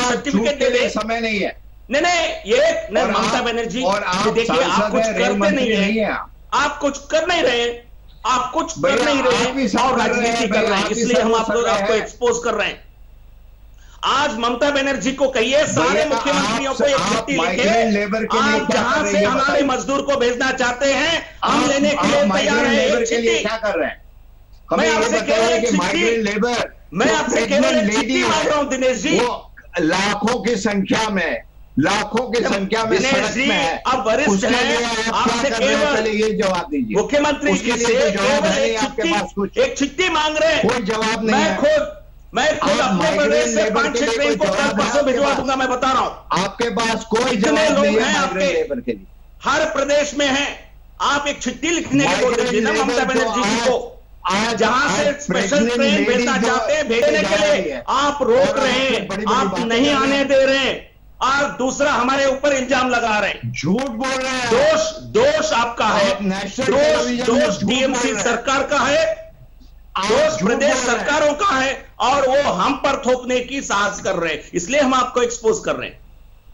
सर्टिफिकेट दे दे। समय नहीं है। नहीं, ममता बनर्जी देखिए, आप कुछ करते नहीं है, आप कुछ कर नहीं रहे, आप कुछ कर नहीं रहे और राजनीति कर रहे हैं, इसलिए हम आपको एक्सपोज कर रहे हैं। आज ममता बनर्जी को कहिए, सारे मुख्यमंत्रियों को एक चिट्ठी लिखे, आप जहां से हमारे मजदूर को भेजना चाहते हैं हम लेने के लिए तैयार हैं। क्या कर रहे हैं? मैं आपसे केवल एक चिट्ठी मांग रहा हूं दिनेश जी। लाखों की संख्या में दिनेश जी अब वरिष्ठ हैं, आपसे केवल ये जवाब दीजिए। मुख्यमंत्री जी से केवल एक चिट्ठी मांग रहे हैं, कोई जवाब नहीं है। मैं खुद अपने प्रदेश से 5-6 ट्रेन को कल परसों भिजवा दूंगा। मैं बता रहा हूं आपके पास कोई जितने लोग हैं आपके लेबर के लिए हर प्रदेश में हैं, आप एक चिट्ठी लिखने के बोल दीजिए ना ममता बनर्जी जी को, जहां से स्पेशल ट्रेन भेजना चाहते हैं भेजने के लिए आप रोक रहे हैं, आप नहीं आने दे रहे हैं। और दूसरा हमारे ऊपर इल्जाम लगा रहे हैं। झूठ बोल रहे हैं। दोष आपका है, दोष टीएमसी सरकार का है, दोष प्रदेश सरकारों का है, और वो हम पर थोपने की साहस कर रहे हैं, इसलिए हम आपको एक्सपोज कर रहे हैं।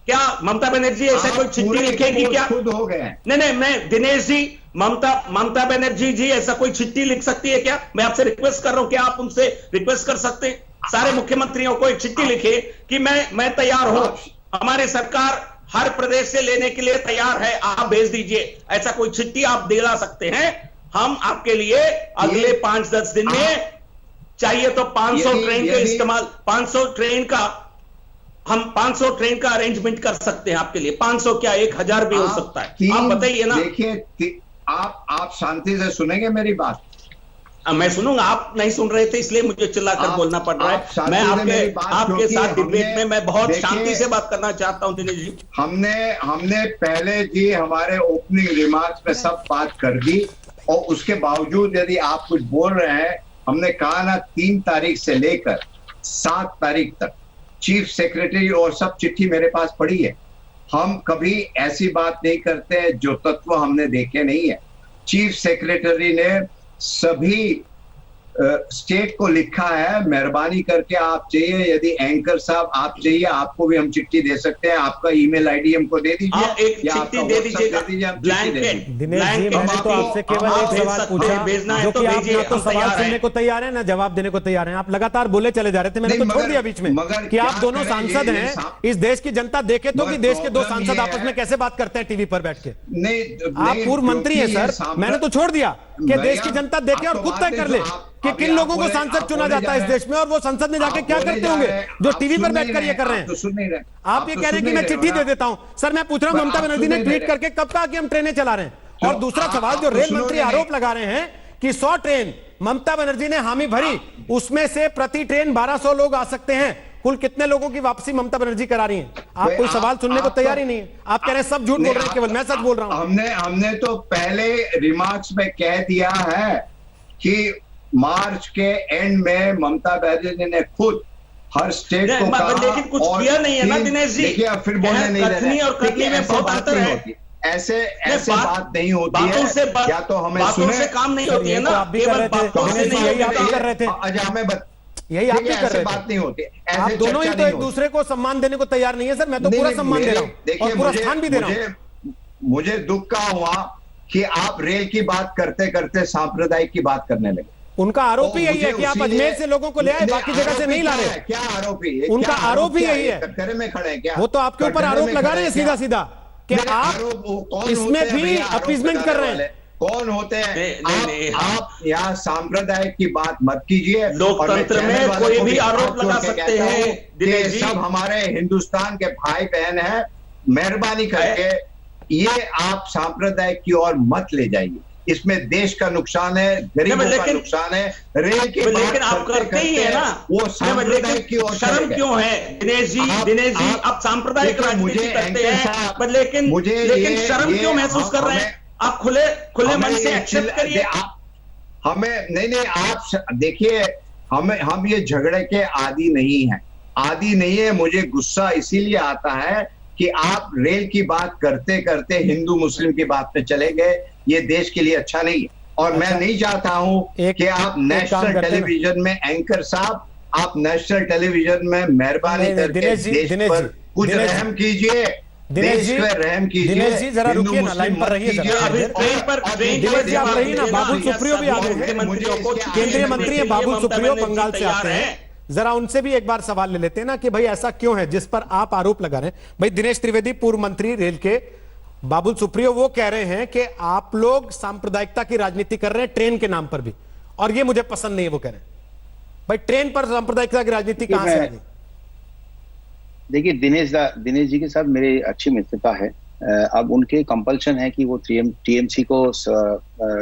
क्या ममता बनर्जी ऐसा कोई चिट्ठी लिखेगी क्या? खुद हो गए। नहीं, मैं दिनेश जी, ममता बनर्जी जी ऐसा कोई चिट्ठी लिख सकती है क्या? मैं आपसे रिक्वेस्ट कर रहा हूं, क्या आप उनसे रिक्वेस्ट कर सकते हैं? सारे मुख्यमंत्रियों को एक चिट्ठी लिखे कि मैं तैयार हूं, हमारी सरकार हर प्रदेश से लेने के लिए तैयार है, आप भेज दीजिए। ऐसा कोई चिट्ठी आप दिला सकते हैं? हम आपके लिए अगले 5-10 दिन में चाहिए तो 500 ट्रेन का इस्तेमाल, 500 ट्रेन का हम 500 ट्रेन का अरेंजमेंट कर सकते हैं आपके लिए। 500 क्या 1000 भी हो सकता है, आप बताइए ना। देखिए आप शांति से सुनेंगे मेरी बात? मैं सुनूंगा, आप नहीं सुन रहे थे इसलिए मुझे चिल्लाकर बोलना पड़ रहा है। मैं आपके साथ डिबेट में मैं बहुत शांति से बात करना चाहता हूं दिनेश जी। हमने पहले जी हमारे ओपनिंग रिमार्क्स में सब बात कर दी, और उसके बावजूद यदि आप कुछ बोल रहे हैं, हमने कहा ना 3 तारीख से लेकर 7 तारीख तक चीफ सेक्रेटरी और सब चिट्ठी मेरे पास पड़ी है। हम कभी ऐसी बात नहीं करते हैं जो तत्व हमने देखे नहीं है। चीफ सेक्रेटरी ने सभी स्टेट को लिखा है, मेहरबानी करके आप चाहिए, यदि एंकर साहब आप चाहिए, आपको भी हम चिट्ठी दे सकते हैं, आपका ईमेल आईडी हमको दे दीजिए, आप एक चिट्ठी दे दीजिएगा, ब्लैंकेट। दिनेश जी, मैंने तो आपसे केवल एक सवाल पूछा, जो कि आप ना तो सवाल सुनने को तैयार है ना जवाब देने को तैयार है। आप लगातार बोले चले जा रहे थे, मैंने तो छोड़ दिया बीच में कि आप दोनों सांसद हैं, इस देश की जनता देखे तो कि देश के 2 सांसद आपस में कैसे बात करते हैं टीवी पर बैठ के। आप पूर्व मंत्री हैं सर, मैंने तो छोड़ दिया कि देश की जनता देखे और खुद तय कर ले कि किन लोगों को सांसद चुना जाता है इस देश में, और वो संसद में जाके क्या करते होंगे जो टीवी पर बैठकर ये कर रहे हैं। आप ये कह रहे हैं कि मैं चिट्ठी दे देता हूं। सर मैं पूछ रहा हूं, ममता बनर्जी ने ट्वीट करके कब कहा कि हम ट्रेनें चला रहे हैं? और दूसरा सवाल, जो रेल मंत्री आरोप लगा रहे हैं कि 100 ट्रेन ममता बनर्जी ने हामी भरी, उसमें से प्रति ट्रेन 1200 लोग आ सकते हैं, कुल कितने लोगों की वापसी ममता बनर्जी करा रही है? आप कोई सवाल सुनने को तैयार ही नहीं है। आप कह रहे हैं सब झूठ बोल रहे हैं, केवल मैं सच बोल रहा हूं। हमने तो पहले रिमार्क्स में कह दिया है कि मार्च के एंड में ममता बनर्जी ने खुद हर स्टेट को कहा, लेकिन कुछ किया नहीं है ना दिनेश जी। देखिए फिर बोलने नहीं दे रहे, और करने में बहुत अंतर है। ऐसे बात नहीं होती है, या तो हमें सुने से काम नहीं होती है ना। आप भी कर रहे थे, यही आप भी कर रहे थे, यही आप भी कर रहे थे। बात नहीं होती, आप दोनों ही तो एक दूसरे को सम्मान देने को तैयार नहीं है सर। मैं तो पूरा सम्मान दे रहा हूं और पूरा स्थान भी दे रहा हूं। मुझे दुख का हुआ कि आप रेल की बात करते करते सांप्रदायिक की बात करने लगे। उनका आरोप ही यही है कि आप अजमेर से लोगों को ले आए, बाकी जगह से नहीं ला रहे। क्या आरोप है? उनका आरोप ही यही है, कटघरे में खड़े हैं क्या? वो तो आपके ऊपर आरोप लगा रहे हैं सीधा सीधा कि आप इसमें भी अपीजमेंट कर रहे हैं। कौन होते हैं? आप यहाँ सांप्रदायिक की बात मत कीजिए। लोकतंत्र में कोई भी आरोप लगा सकते हैं। सब हमारे हिंदुस्तान के भाई बहन हैं, मेहरबानी करके ये आप सांप्रदायिक की ओर मत ले जाइए। इसमें देश का नुकसान है, गरीबों का नुकसान है। रेल की बात लेकिन आप करते ही है ना, वो सांप्रदायिक की ओर शर्म क्यों है दिनेश जी? आप सांप्रदायिक राजनीति करते हैं, पर लेकिन शर्म क्यों महसूस कर रहे हैं? आप खुले मन से एक्सेप्ट करिए। हमें नहीं, आप देखिए, हम ये झगड़े के आदी नहीं है। मुझे गुस्सा इसीलिए आता है कि आप रेल की बात करते करते हिंदू मुस्लिम की बात पे चले गए। ये देश के लिए अच्छा नहीं है, और मैं नहीं चाहता हूं कि आप नेशनल टेलीविजन में एंकर साहब, आप नेशनल टेलीविजन में मेहरबानी करके देश पर कुछ रहम कीजिए। दिनेश जी जरा रुकिए ना, लाइन पर रहिए। दिनेश जी आप रहिए ना, बाबुल सुप्रियो भी आ गए हैं, केंद्रीय मंत्री है बाबुल सुप्रियो, बंगाल से आते हैं। जरा उनसे भी एक बार सवाल ले लेते हैं ना कि भाई ऐसा क्यों है जिस पर आप आरोप लगा रहे हैं। भाई दिनेश त्रिवेदी पूर्व मंत्री रेल के, बाबुल सुप्रियो वो कह रहे हैं कि आप लोग सांप्रदायिकता की राजनीति कर रहे हैं ट्रेन के नाम पर भी, और ये मुझे पसंद नहीं है। वो कह रहे हैं भाई ट्रेन पर सांप्रदायिकता की राजनीति कहां से आ गई? देखिए दिनेश जी के साथ मेरी अच्छी मित्रता है। अब उनके कंपल्शन है कि वो टीएमसी को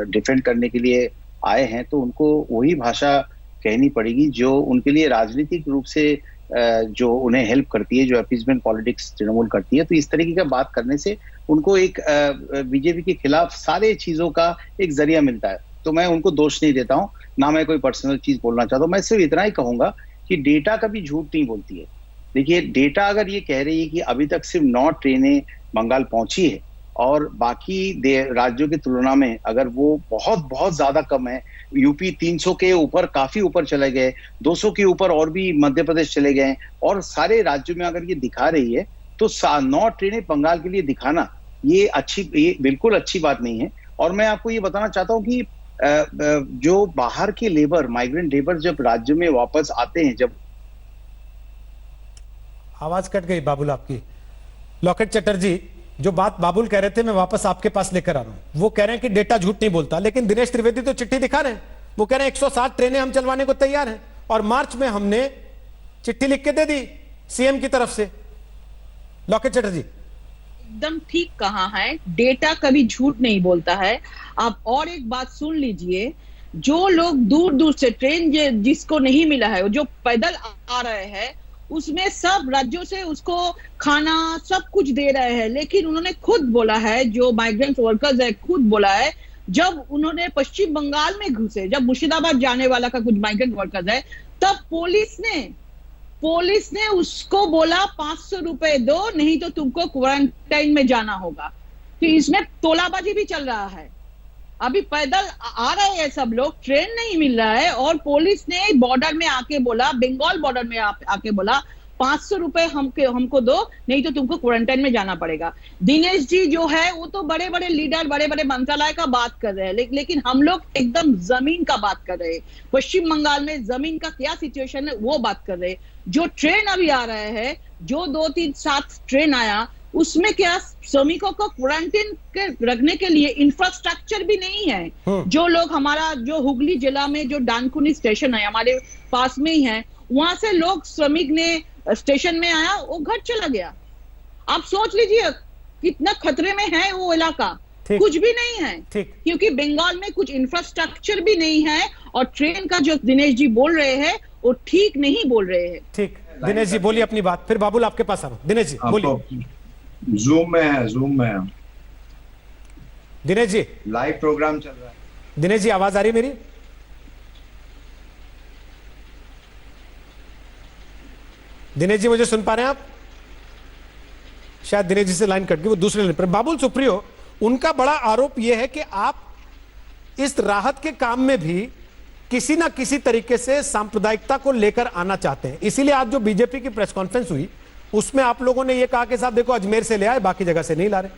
डिफेंड करने के लिए आए हैं, तो उनको वही भाषा कहनी पड़ेगी जो उनके लिए राजनीतिक रूप से जो उन्हें हेल्प करती है, जो अपीजमेंट पॉलिटिक्स तृणमूल करती है। तो इस तरीके का बात करने से उनको एक बीजेपी के खिलाफ सारे चीजों का एक जरिया मिलता है। तो मैं उनको दोष नहीं देता हूं, ना मैं कोई पर्सनल चीज बोलना चाहता हूं। मैं सिर्फ इतना ही कहूंगा कि डेटा कभी झूठ नहीं बोलती है। देखिए डेटा अगर ये कह रही है कि अभी तक सिर्फ 9 ट्रेनें बंगाल पहुंची है और बाकी राज्यों की तुलना में अगर वो बहुत बहुत ज्यादा कम है, यूपी 300 के ऊपर काफी ऊपर चले गए, 200 के ऊपर और भी मध्य प्रदेश चले गए और सारे राज्यों में अगर ये दिखा रही है तो 9 ट्रेनें बंगाल के लिए दिखाना ये बिल्कुल अच्छी बात नहीं है। और मैं आपको ये बताना चाहता हूँ कि जो बाहर के लेबर, माइग्रेंट लेबर जब राज्य में वापस आते हैं, जब आवाज कट गई बाबुल आपकी। लॉकेट चटर्जी, जो बात बाबुल कह रहे थे मैं वापस आपके पास लेकर आ रहा हूं। वो कह रहे हैं कि डेटा झूठ नहीं बोलता, लेकिन दिनेश त्रिवेदी तो चिट्ठी दिखा रहे हैं। वो कह रहे हैं 107 ट्रेनें हम चलवाने को तैयार हैं और मार्च में हमने चिट्ठी लिख के दे दी सीएम की तरफ से। लॉकेट चटर्जी, एकदम ठीक कहा है, डेटा कभी झूठ नहीं बोलता है। आप और एक बात सुन लीजिए, जो लोग दूर दूर से ट्रेन जिसको नहीं मिला है, जो पैदल आ रहे हैं, उसमें सब राज्यों से उसको खाना सब कुछ दे रहे हैं। लेकिन उन्होंने खुद बोला है, जो माइग्रेंट वर्कर्स है खुद बोला है, जब उन्होंने पश्चिम बंगाल में घुसे, जब मुर्शिदाबाद जाने वाला का कुछ माइग्रेंट वर्कर्स है, तब पुलिस ने उसको बोला 500 रुपए दो, नहीं तो तुमको क्वारंटाइन में जाना होगा। तो इसमें तोलाबाजी भी चल रहा है। अभी पैदल आ रहे हैं सब लोग, ट्रेन नहीं मिल रहा है और पुलिस ने बॉर्डर में आके बोला, बंगाल बॉर्डर में आके बोला 500 रुपए हमको दो, नहीं तो तुमको क्वारंटाइन में जाना पड़ेगा। दिनेश जी जो है वो तो बड़े बड़े लीडर, बड़े बड़े मंत्रालय का बात कर रहे हैं, लेकिन हम लोग एकदम जमीन का बात कर रहे हैं। पश्चिम बंगाल में जमीन का क्या सिचुएशन है वो बात कर रहे हैं। जो ट्रेन अभी आ रहे हैं, जो 2-3-7 ट्रेन आया, उसमें क्या श्रमिकों को क्वारंटाइन रखने के लिए इंफ्रास्ट्रक्चर भी नहीं है। जो लोग हमारा जो हुगली जिला में जो डानकुनी स्टेशन है हमारे पास में ही है, वहां से लोग श्रमिक ने स्टेशन में आया, वो घर चला गया। आप सोच लीजिए कितना खतरे में है वो इलाका। कुछ भी नहीं है, क्योंकि बंगाल में कुछ इंफ्रास्ट्रक्चर भी नहीं है और ट्रेन का जो दिनेश जी बोल रहे हैं वो ठीक नहीं बोल रहे हैं। ठीक, दिनेश जी बोलिए अपनी बात, फिर बाबुल आपके पास आ रहा हूं। दिनेश जी बोलिए। जूम में है दिनेश जी, लाइव प्रोग्राम चल रहा है। दिनेश जी आवाज आ रही है मेरी? दिनेश जी मुझे सुन पा रहे हैं आप? शायद दिनेश जी से लाइन कट गई, वो दूसरे लाइन पर। बाबुल सुप्रियो, उनका बड़ा आरोप यह है कि आप इस राहत के काम में भी किसी ना किसी तरीके से सांप्रदायिकता को लेकर आना चाहते हैं। इसीलिए आज जो बीजेपी की प्रेस कॉन्फ्रेंस हुई उसमें आप लोगों ने यह कहा कि साहब देखो अजमेर से ले आए, बाकी जगह से नहीं ला रहे।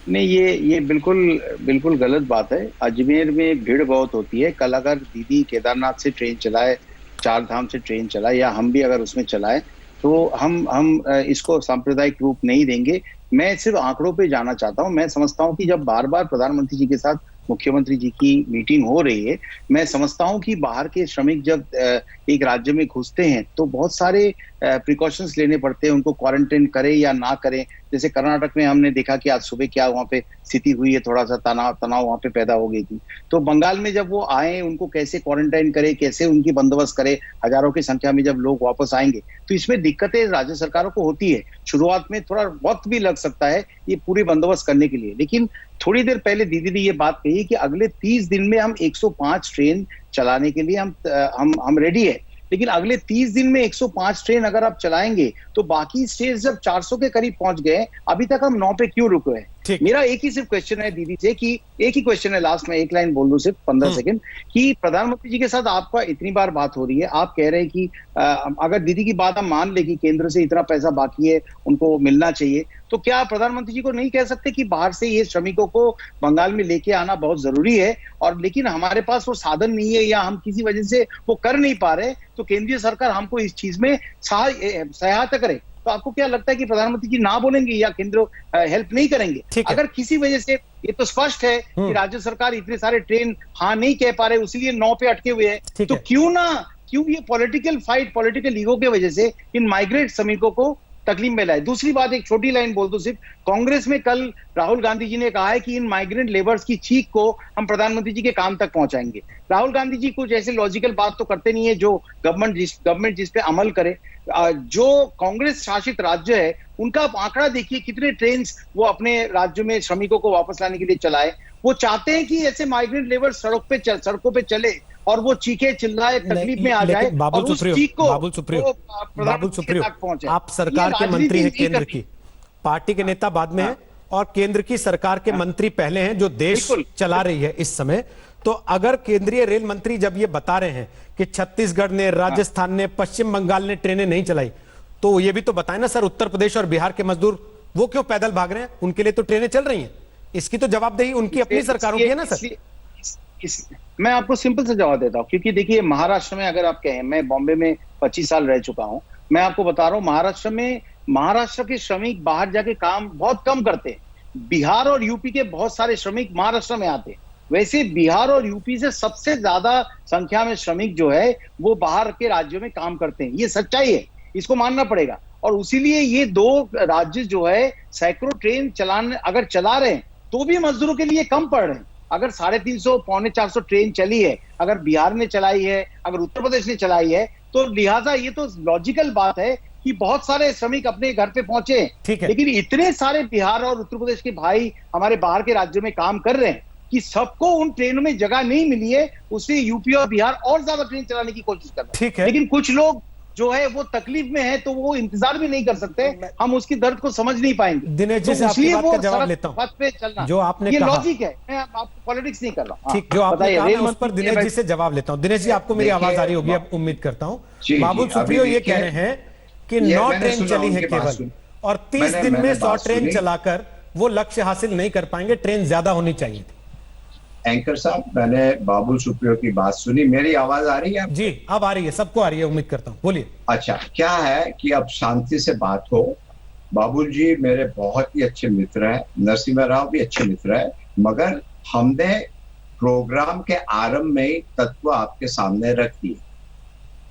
नहीं, ये बिल्कुल गलत बात है। अजमेर में भीड़ बहुत होती है। कल अगर दीदी केदारनाथ से ट्रेन चलाए, 4 धाम से ट्रेन चलाए, या हम भी अगर उसमें चलाए, तो हम इसको सांप्रदायिक रूप नहीं देंगे। मैं सिर्फ आंकड़ों पे जाना चाहता हूं। मैं समझता हूं कि जब बार बार प्रधानमंत्री जी के साथ मुख्यमंत्री जी की मीटिंग हो रही है, मैं समझता हूं कि बाहर के श्रमिक जब एक राज्य में घुसते हैं तो बहुत सारे प्रिकॉशंस लेने पड़ते हैं, उनको क्वारंटाइन करें या ना करें। जैसे कर्नाटक में हमने देखा कि आज सुबह क्या वहां पे स्थिति हुई है, थोड़ा सा तनाव वहां पे पैदा हो गई थी। तो बंगाल में जब वो आए, उनको कैसे क्वारंटाइन करे, कैसे उनकी बंदोबस्त करे, हजारों की संख्या में जब लोग वापस आएंगे, तो इसमें दिक्कतें राज्य सरकारों को होती है। शुरुआत में थोड़ा वक्त भी लग सकता है ये पूरी बंदोबस्त करने के लिए। लेकिन थोड़ी देर पहले दीदी ने ये बात कही कि अगले 30 दिन में हम 105 ट्रेन चलाने के लिए हम रेडी है। लेकिन अगले 30 दिन में 105 ट्रेन अगर आप चलाएंगे तो बाकी स्टेट जब 400 के करीब पहुंच गए, अभी तक हम 9 पे क्यों रुके हैं? मेरा एक ही सिर्फ क्वेश्चन है दीदी से, कि एक ही क्वेश्चन है, लास्ट में एक लाइन बोल दूं, सिर्फ 15 सेकंड, कि प्रधानमंत्री जी के साथ आपका इतनी बार बात हो रही है, आप कह रहे हैं कि अगर दीदी की बात हम मान ले कि केंद्र से इतना पैसा बाकी है, उनको मिलना चाहिए, तो क्या प्रधानमंत्री जी को नहीं कह सकते कि बाहर से ये श्रमिकों को बंगाल में लेके आना बहुत जरूरी है, और लेकिन हमारे पास वो साधन नहीं है या हम किसी वजह से वो कर नहीं पा रहे, तो केंद्रीय सरकार हमको इस चीज में सहायता करे? तो आपको क्या लगता है कि प्रधानमंत्री जी ना बोलेंगे या केंद्र हेल्प नहीं करेंगे? अगर किसी वजह से, ये तो स्पष्ट है कि राज्य सरकार इतने सारे ट्रेन हाँ नहीं कह पा रहे, उसीलिए 9 पे अटके हुए हैं, तो क्यों ये पॉलिटिकल फाइट, पॉलिटिकल ईगो के वजह से इन माइग्रेट श्रमिकों को तकलीफ में लाए? दूसरी बात, एक छोटी लाइन बोल दो सिर्फ, कांग्रेस में कल राहुल गांधी जी ने कहा है कि इन माइग्रेंट लेबर्स की चीख को हम प्रधानमंत्री जी के काम तक पहुंचाएंगे। राहुल गांधी जी कुछ ऐसे लॉजिकल बात तो करते नहीं है जो गवर्नमेंट जिस पे अमल करे। जो कांग्रेस शासित राज्य है उनका आंकड़ा देखिए, कितने ट्रेन वो अपने राज्यों में श्रमिकों को वापस लाने के लिए चलाए। वो चाहते हैं कि ऐसे माइग्रेंट लेबर सड़कों पे चले और वो चीखे चिल्लाए तकलीफ में आ जाए और उस चीख को बाबुल सुप्रियो आप सरकार के मंत्री हैं केंद्र की, पार्टी के नेता बाद में हैं और केंद्र की सरकार के मंत्री पहले हैं जो देश चला रही है इस समय। तो अगर केंद्रीय रेल मंत्री जब ये बता रहे हैं कि छत्तीसगढ़ ने, राजस्थान ने, पश्चिम बंगाल ने ट्रेनें नहीं चलाई, तो ये भी तो बताएं ना सर, उत्तर प्रदेश और बिहार के मजदूर वो क्यों पैदल भाग रहे हैं? उनके लिए तो ट्रेनें चल रही हैं। इसकी तो जवाबदेही उनकी अपनी सरकारों की है ना सर। मैं आपको सिंपल से जवाब देता हूं, क्योंकि देखिए महाराष्ट्र में अगर आप कहें, मैं बॉम्बे में 25 साल रह चुका हूं, मैं आपको बता रहा हूं महाराष्ट्र के श्रमिक बाहर जाके काम बहुत कम करते हैं। बिहार और यूपी के बहुत सारे श्रमिक महाराष्ट्र में आते हैं। वैसे बिहार और यूपी से सबसे ज्यादा संख्या में श्रमिक जो है वो बाहर के राज्यों में काम करते हैं। ये सच्चाई है, इसको मानना पड़ेगा। और इसीलिए ये दो राज्य जो है सैकड़ों ट्रेन अगर चला रहे हैं तो भी मजदूरों के लिए कम पड़ रहे हैं। अगर 350 पौने 400 ट्रेन चली है, अगर बिहार ने चलाई है, अगर उत्तर प्रदेश ने चलाई है, तो लिहाजा ये तो लॉजिकल बात है कि बहुत सारे श्रमिक अपने घर पे पहुंचे। लेकिन इतने सारे बिहार और उत्तर प्रदेश के भाई हमारे बाहर के राज्यों में काम कर रहे हैं कि सबको उन ट्रेनों में जगह नहीं मिली है, उससे यूपी और बिहार और ज्यादा ट्रेन चलाने की कोशिश कर रहे हैं। लेकिन कुछ लोग जो है वो तकलीफ में है तो वो इंतजार भी नहीं कर सकते, हम उसकी दर्द को समझ नहीं पाएंगे। दिनेश जी से आपकी बात का जवाब लेता हूं, पे चलना जो आपने ये कहा लॉजिक है, मैं आपको पॉलिटिक्स नहीं कर रहा। ठीक, जो आपने कहा मैं उस पर दिनेश जी से जवाब लेता हूं। दिनेश जी आपको मेरी आवाज आ रही होगी, अब उम्मीद करता हूं। बाबुल सुप्रियो ये कह रहे हैं कि 9 ट्रेन चली है केवल और 30 दिन में 100 ट्रेन चलाकर वो लक्ष्य हासिल नहीं कर पाएंगे, ट्रेन ज्यादा होनी चाहिए थी। एंकर साहब, मैंने बाबुल सुप्रियो की बात सुनी, मेरी आवाज आ रही है? जी अब आ रही है, सबको आ रही है, उम्मीद करता हूं, बोलिए। अच्छा, क्या है कि अब शांति से बात हो। बाबुल जी मेरे बहुत ही अच्छे मित्र हैं, नरसिम्हा राव भी अच्छे मित्र हैं, मगर हमने प्रोग्राम के आरंभ में ही तत्व आपके सामने रख दिए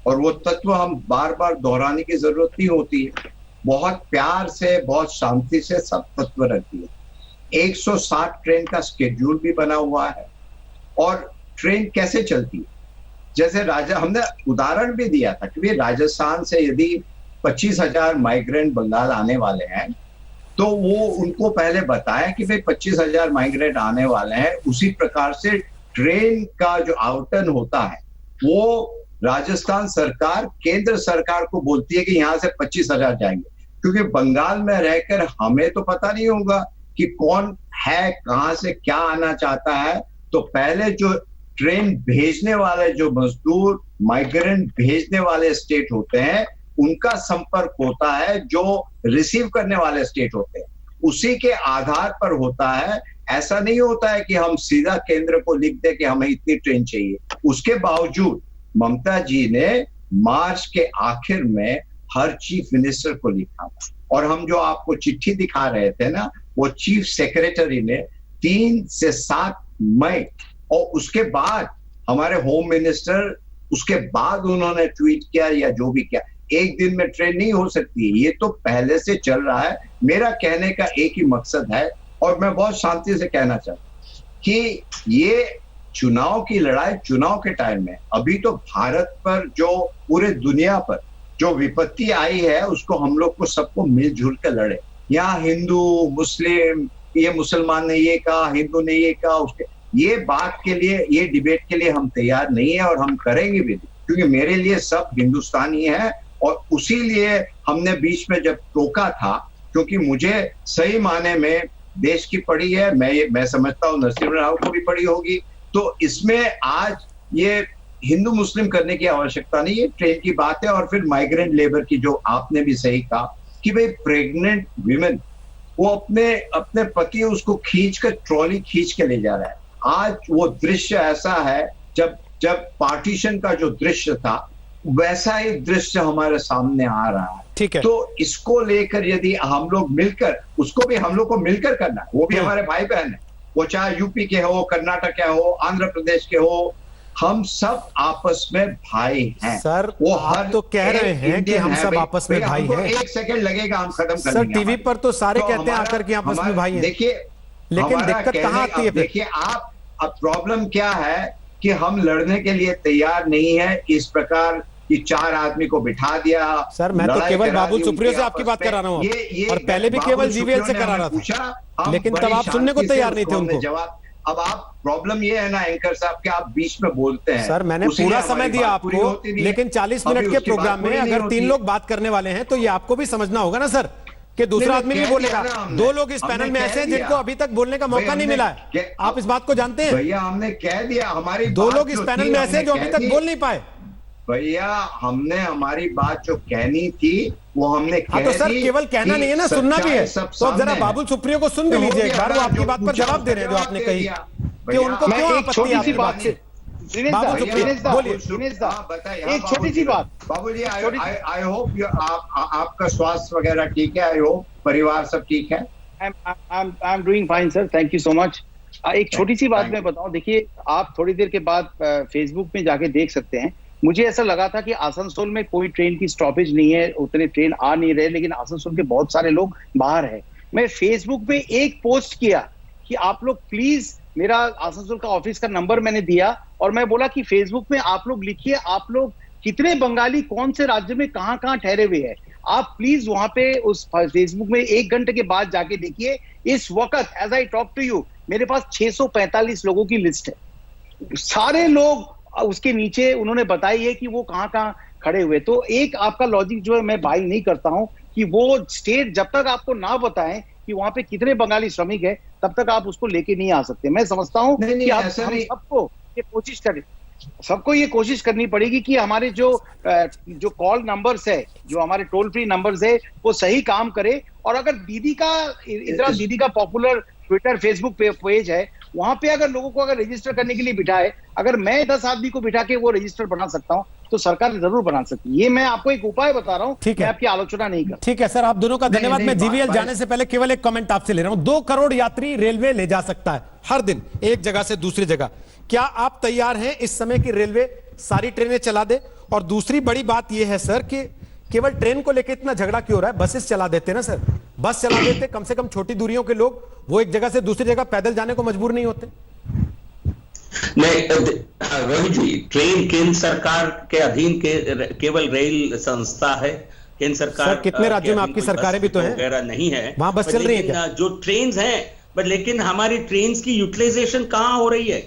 और वो तत्व हम बार बार दोहराने की जरूरत नहीं होती है। बहुत प्यार से, बहुत शांति से सब तत्व रख दिए। 160 ट्रेन का स्केड्यूल भी बना हुआ है और ट्रेन कैसे चलती है, जैसे हमने उदाहरण भी दिया था कि राजस्थान से यदि 25,000 माइग्रेंट बंगाल आने वाले हैं तो वो उनको पहले बताया कि भाई 25,000 माइग्रेंट आने वाले हैं, उसी प्रकार से ट्रेन का जो आवंटन होता है वो राजस्थान सरकार केंद्र सरकार को बोलती है कि यहाँ से 25,000 जाएंगे, क्योंकि बंगाल में रहकर हमें तो पता नहीं होगा कि कौन है, कहां से क्या आना चाहता है। तो पहले जो ट्रेन भेजने वाले, जो मजदूर माइग्रेंट भेजने वाले स्टेट होते हैं, उनका संपर्क होता है जो रिसीव करने वाले स्टेट होते हैं, उसी के आधार पर होता है। ऐसा नहीं होता है कि हम सीधा केंद्र को लिख दे कि हमें इतनी ट्रेन चाहिए। उसके बावजूद ममता जी ने मार्च के आखिर में हर चीफ मिनिस्टर को लिखा और हम जो आपको चिट्ठी दिखा रहे थे ना, वो चीफ सेक्रेटरी ने 3 से 7 मई और उसके बाद हमारे होम मिनिस्टर, उसके बाद उन्होंने ट्वीट किया या जो भी किया। एक दिन में ट्रेन नहीं हो सकती, ये तो पहले से चल रहा है। मेरा कहने का एक ही मकसद है और मैं बहुत शांति से कहना चाहता हूं कि ये चुनाव की लड़ाई चुनाव के टाइम में, अभी तो भारत पर जो पूरे दुनिया पर जो विपत्ति आई है उसको हम लोग को सबको मिलजुल कर लड़े। यहाँ हिंदू मुस्लिम, ये मुसलमान ने ये कहा, हिंदू ने ये कहा, उसके ये बात के लिए, ये डिबेट के लिए हम तैयार नहीं है और हम करेंगे भी नहीं, क्योंकि मेरे लिए सब हिंदुस्तानी है। और उसी लिए हमने बीच में जब टोका था, क्योंकि मुझे सही माने में देश की पड़ी है, मैं समझता हूँ नरसिम्हा राव को भी पड़ी होगी, तो इसमें आज ये हिंदू मुस्लिम करने की आवश्यकता नहीं है। ट्रेन की बात है और फिर माइग्रेंट लेबर की, जो आपने भी सही कहा कि भाई प्रेग्नेंट विमेन वो अपने पति उसको खींच कर, ट्रॉली खींच के ले जा रहा है। आज वो दृश्य ऐसा है, जब पार्टीशन का जो दृश्य था वैसा ही दृश्य हमारे सामने आ रहा है। ठीक है, तो इसको लेकर यदि हम लोग मिलकर, उसको भी हम लोग को मिलकर करना है, वो भी हमारे भाई बहन है, वो चाहे यूपी के हो, कर्नाटक के हो, आंध्र प्रदेश के हो, हम सब आपस में भाई हैं। सर वो आप तो कह रहे हैं कि हम सब आपस में भाई हैं। 1 सेकंड लगेगा, हम खत्म कर सर टीवी पर तो सारे कहते हैं आकर कि आपस में भाई हैं। देखिए, लेकिन दिक्कत कहां आती है? देखिए आप, अब प्रॉब्लम क्या है कि हम लड़ने के लिए तैयार नहीं है। इस प्रकार कि 4 आदमी को बिठा दिया। सर मैं तो केवल बाबुल सुप्रियो से आपकी बात करा रहा हूँ और पहले भी केवल जीवीएल से करा रहा था, लेकिन तब आप सुनने को तैयार नहीं थे उनको। अब आप प्रॉब्लम ये है ना एंकर साहब कि आप बीच में बोलते हैं। सर मैंने उसीलिए पूरा हमारी समय दिया बात पूरी आपको, होती नहीं है। लेकिन 40 मिनट अभी के उसकी बात प्रोग्राम में पूरी नहीं अगर होती 3 है। लोग बात करने वाले हैं तो ये आपको भी समझना होगा ना सर कि दूसरा नहीं, आदमी भी कह बोलेगा। दिया ना हमने। 2 लोग इस हमने पैनल में कह ऐसे हैं दिया। जिनको अभी तक बोलने का मौका नहीं मिला है, आप इस बात को जानते हैं? भैया हमने कह दिया, हमारी 2 बात लोग इस जो पैनल थी, में ऐसे हैं जो हमने अभी कह तक दी। बोल नहीं पाए। भैया हमने हमारी बात जो कहनी थी वो हमने हाँ तो कह सर दी केवल कहना कि नहीं है ना, सुनना भी है। सच्चाई सब तो अब जरा सामने है। बाबुल सुप्रियो को सुन भी तो हो लीजिए एक गया बार, ना, वो आपकी जो बात पर पूछा जवाब दे रहे हैं जो उसका आपने जवाब कही दे दिया। कि उनको मैं क्यों एक आपत्ति छोटी है सी आपकी बात बात से से। दिनेश दा, बाबू सुप्रियो, दिनेश दा, बोलिए। दिनेश दा, हाँ, बताइए। एक छोटी सी बात। बाबू जी छोटी- आई होप आपका स्वास्थ्य वगैरह ठीक है, आई होप परिवार सब ठीक है। I am doing fine sir, thank you so much. एक छोटी सी बात Thank मैं you. बताऊं, देखिए आप थोड़ी देर के बाद फेसबुक में जाके देख सकते हैं। मुझे ऐसा लगा था कि आसनसोल में कोई ट्रेन की स्टॉपेज नहीं है, उतने ट्रेन आ नहीं रहे, लेकिन आसनसोल के बहुत सारे लोग बाहर हैं। मैं फेसबुक पे एक पोस्ट किया कि आप लोग प्लीज, मेरा आसनसोल का ऑफिस का नंबर मैंने दिया और मैं बोला कि फेसबुक में आप लोग लिखिए आप लोग कितने बंगाली कौन से राज्य में कहाँ कहाँ ठहरे हुए हैं। आप प्लीज वहां पे उस फेसबुक में 1 घंटे के बाद जाके देखिए। इस वक्त as I talk to you मेरे पास 645 लोगों की लिस्ट है। सारे लोग उसके नीचे उन्होंने बताई है कि वो कहाँ कहाँ खड़े हुए। तो एक आपका लॉजिक जो है मैं बाई नहीं करता हूं कि वो स्टेट जब तक आपको ना बताएं कि वहां पे कितने बंगाली श्रमिक है तब तक आप उसको लेके नहीं आ सकते। मैं समझता हूं नहीं, कि आप ऐसा हम नहीं। सबको ये कोशिश करनी पड़ेगी कि हमारे जो कॉल नंबर्स है, जो हमारे टोल फ्री नंबर्स है, वो सही काम करे। और अगर इंदिरा दीदी का पॉपुलर ट्विटर फेसबुक पेज है, वहां पे अगर लोगों को अगर रजिस्टर करने के लिए बिठाए, अगर मैं 10 आदमी को बिठा के वो रजिस्टर बना सकता हूं तो सरकार जरूर बना सकती है। ये मैं आपको एक उपाय बता रहा हूं, ठीक है। मैं आपकी आलोचना नहीं करता। ठीक है सर, आप दोनों का धन्यवाद। नहीं, मैं जीवीएल बात- जाने से पहले केवल एक कमेंट आपसे ले रहा हूं। 2 करोड़ यात्री रेलवे ले जा सकता है हर दिन एक जगह से दूसरी जगह। क्या आप तैयार हैं इस समय की रेलवे सारी ट्रेनें चला दे? और दूसरी बड़ी बात यह है सर कि केवल ट्रेन को लेकर इतना झगड़ा क्यों हो रहा है? बसेस चला देते ना सर, बस चला देते, कम से कम छोटी दूरियों के लोग वो एक जगह से दूसरी जगह पैदल जाने को मजबूर नहीं होते। नहीं रोहित जी, ट्रेन केंद्र सरकार के अधीन केवल रेल संस्था है। केंद्र सरकार सर, कितने राज्यों में आपकी सरकारें भी तो हैं? वगैरह नहीं है, वहां बस चल रही है क्या? जो ट्रेन हैं, बट लेकिन हमारी ट्रेन की यूटिलाइजेशन कहाँ हो रही है?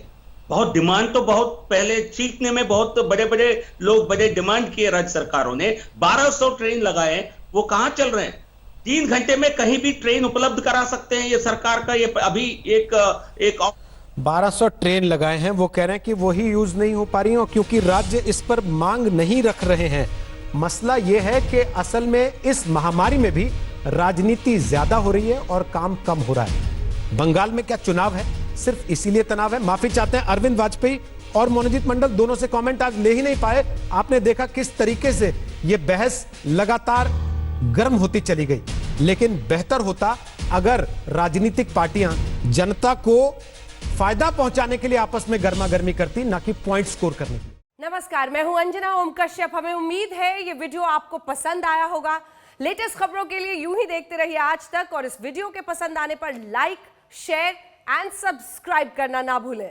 बहुत डिमांड तो बहुत पहले चीखने में बहुत बड़े बड़े लोग बड़े डिमांड किए, राज्य सरकारों ने 1200 ट्रेन लगाए, वो कहाँ चल रहे हैं? 3 घंटे में कहीं भी ट्रेन उपलब्ध करा सकते हैं, ये सरकार का ये अभी एक 1200 ट्रेन लगाए हैं, वो कह रहे हैं कि वही यूज नहीं हो पा रही हैं क्योंकि राज्य इस पर मांग नहीं रख रहे हैं। मसला यह है कि असल में इस महामारी में भी राजनीति ज्यादा हो रही है और काम कम हो रहा है। बंगाल में क्या चुनाव है, सिर्फ इसीलिए तनाव है? माफी चाहते हैं अरविंद वाजपेयी और मनोजीत मंडल, दोनों से कमेंट आज ले ही नहीं पाए। आपने देखा किस तरीके से यह बहस लगातार गर्म होती चली गई, लेकिन बेहतर होता अगर राजनीतिक पार्टियां जनता को फायदा पहुंचाने के लिए आपस में गर्मा गर्मी करती, ना कि पॉइंट स्कोर करने के लिए। नमस्कार, मैं हूं अंजना ओम कश्यप। हमें उम्मीद है ये वीडियो आपको पसंद आया होगा। लेटेस्ट खबरों के लिए यूं ही देखते रहिए आज तक, और इस वीडियो के पसंद आने पर लाइक, शेयर एंड सब्सक्राइब करना ना भूलें।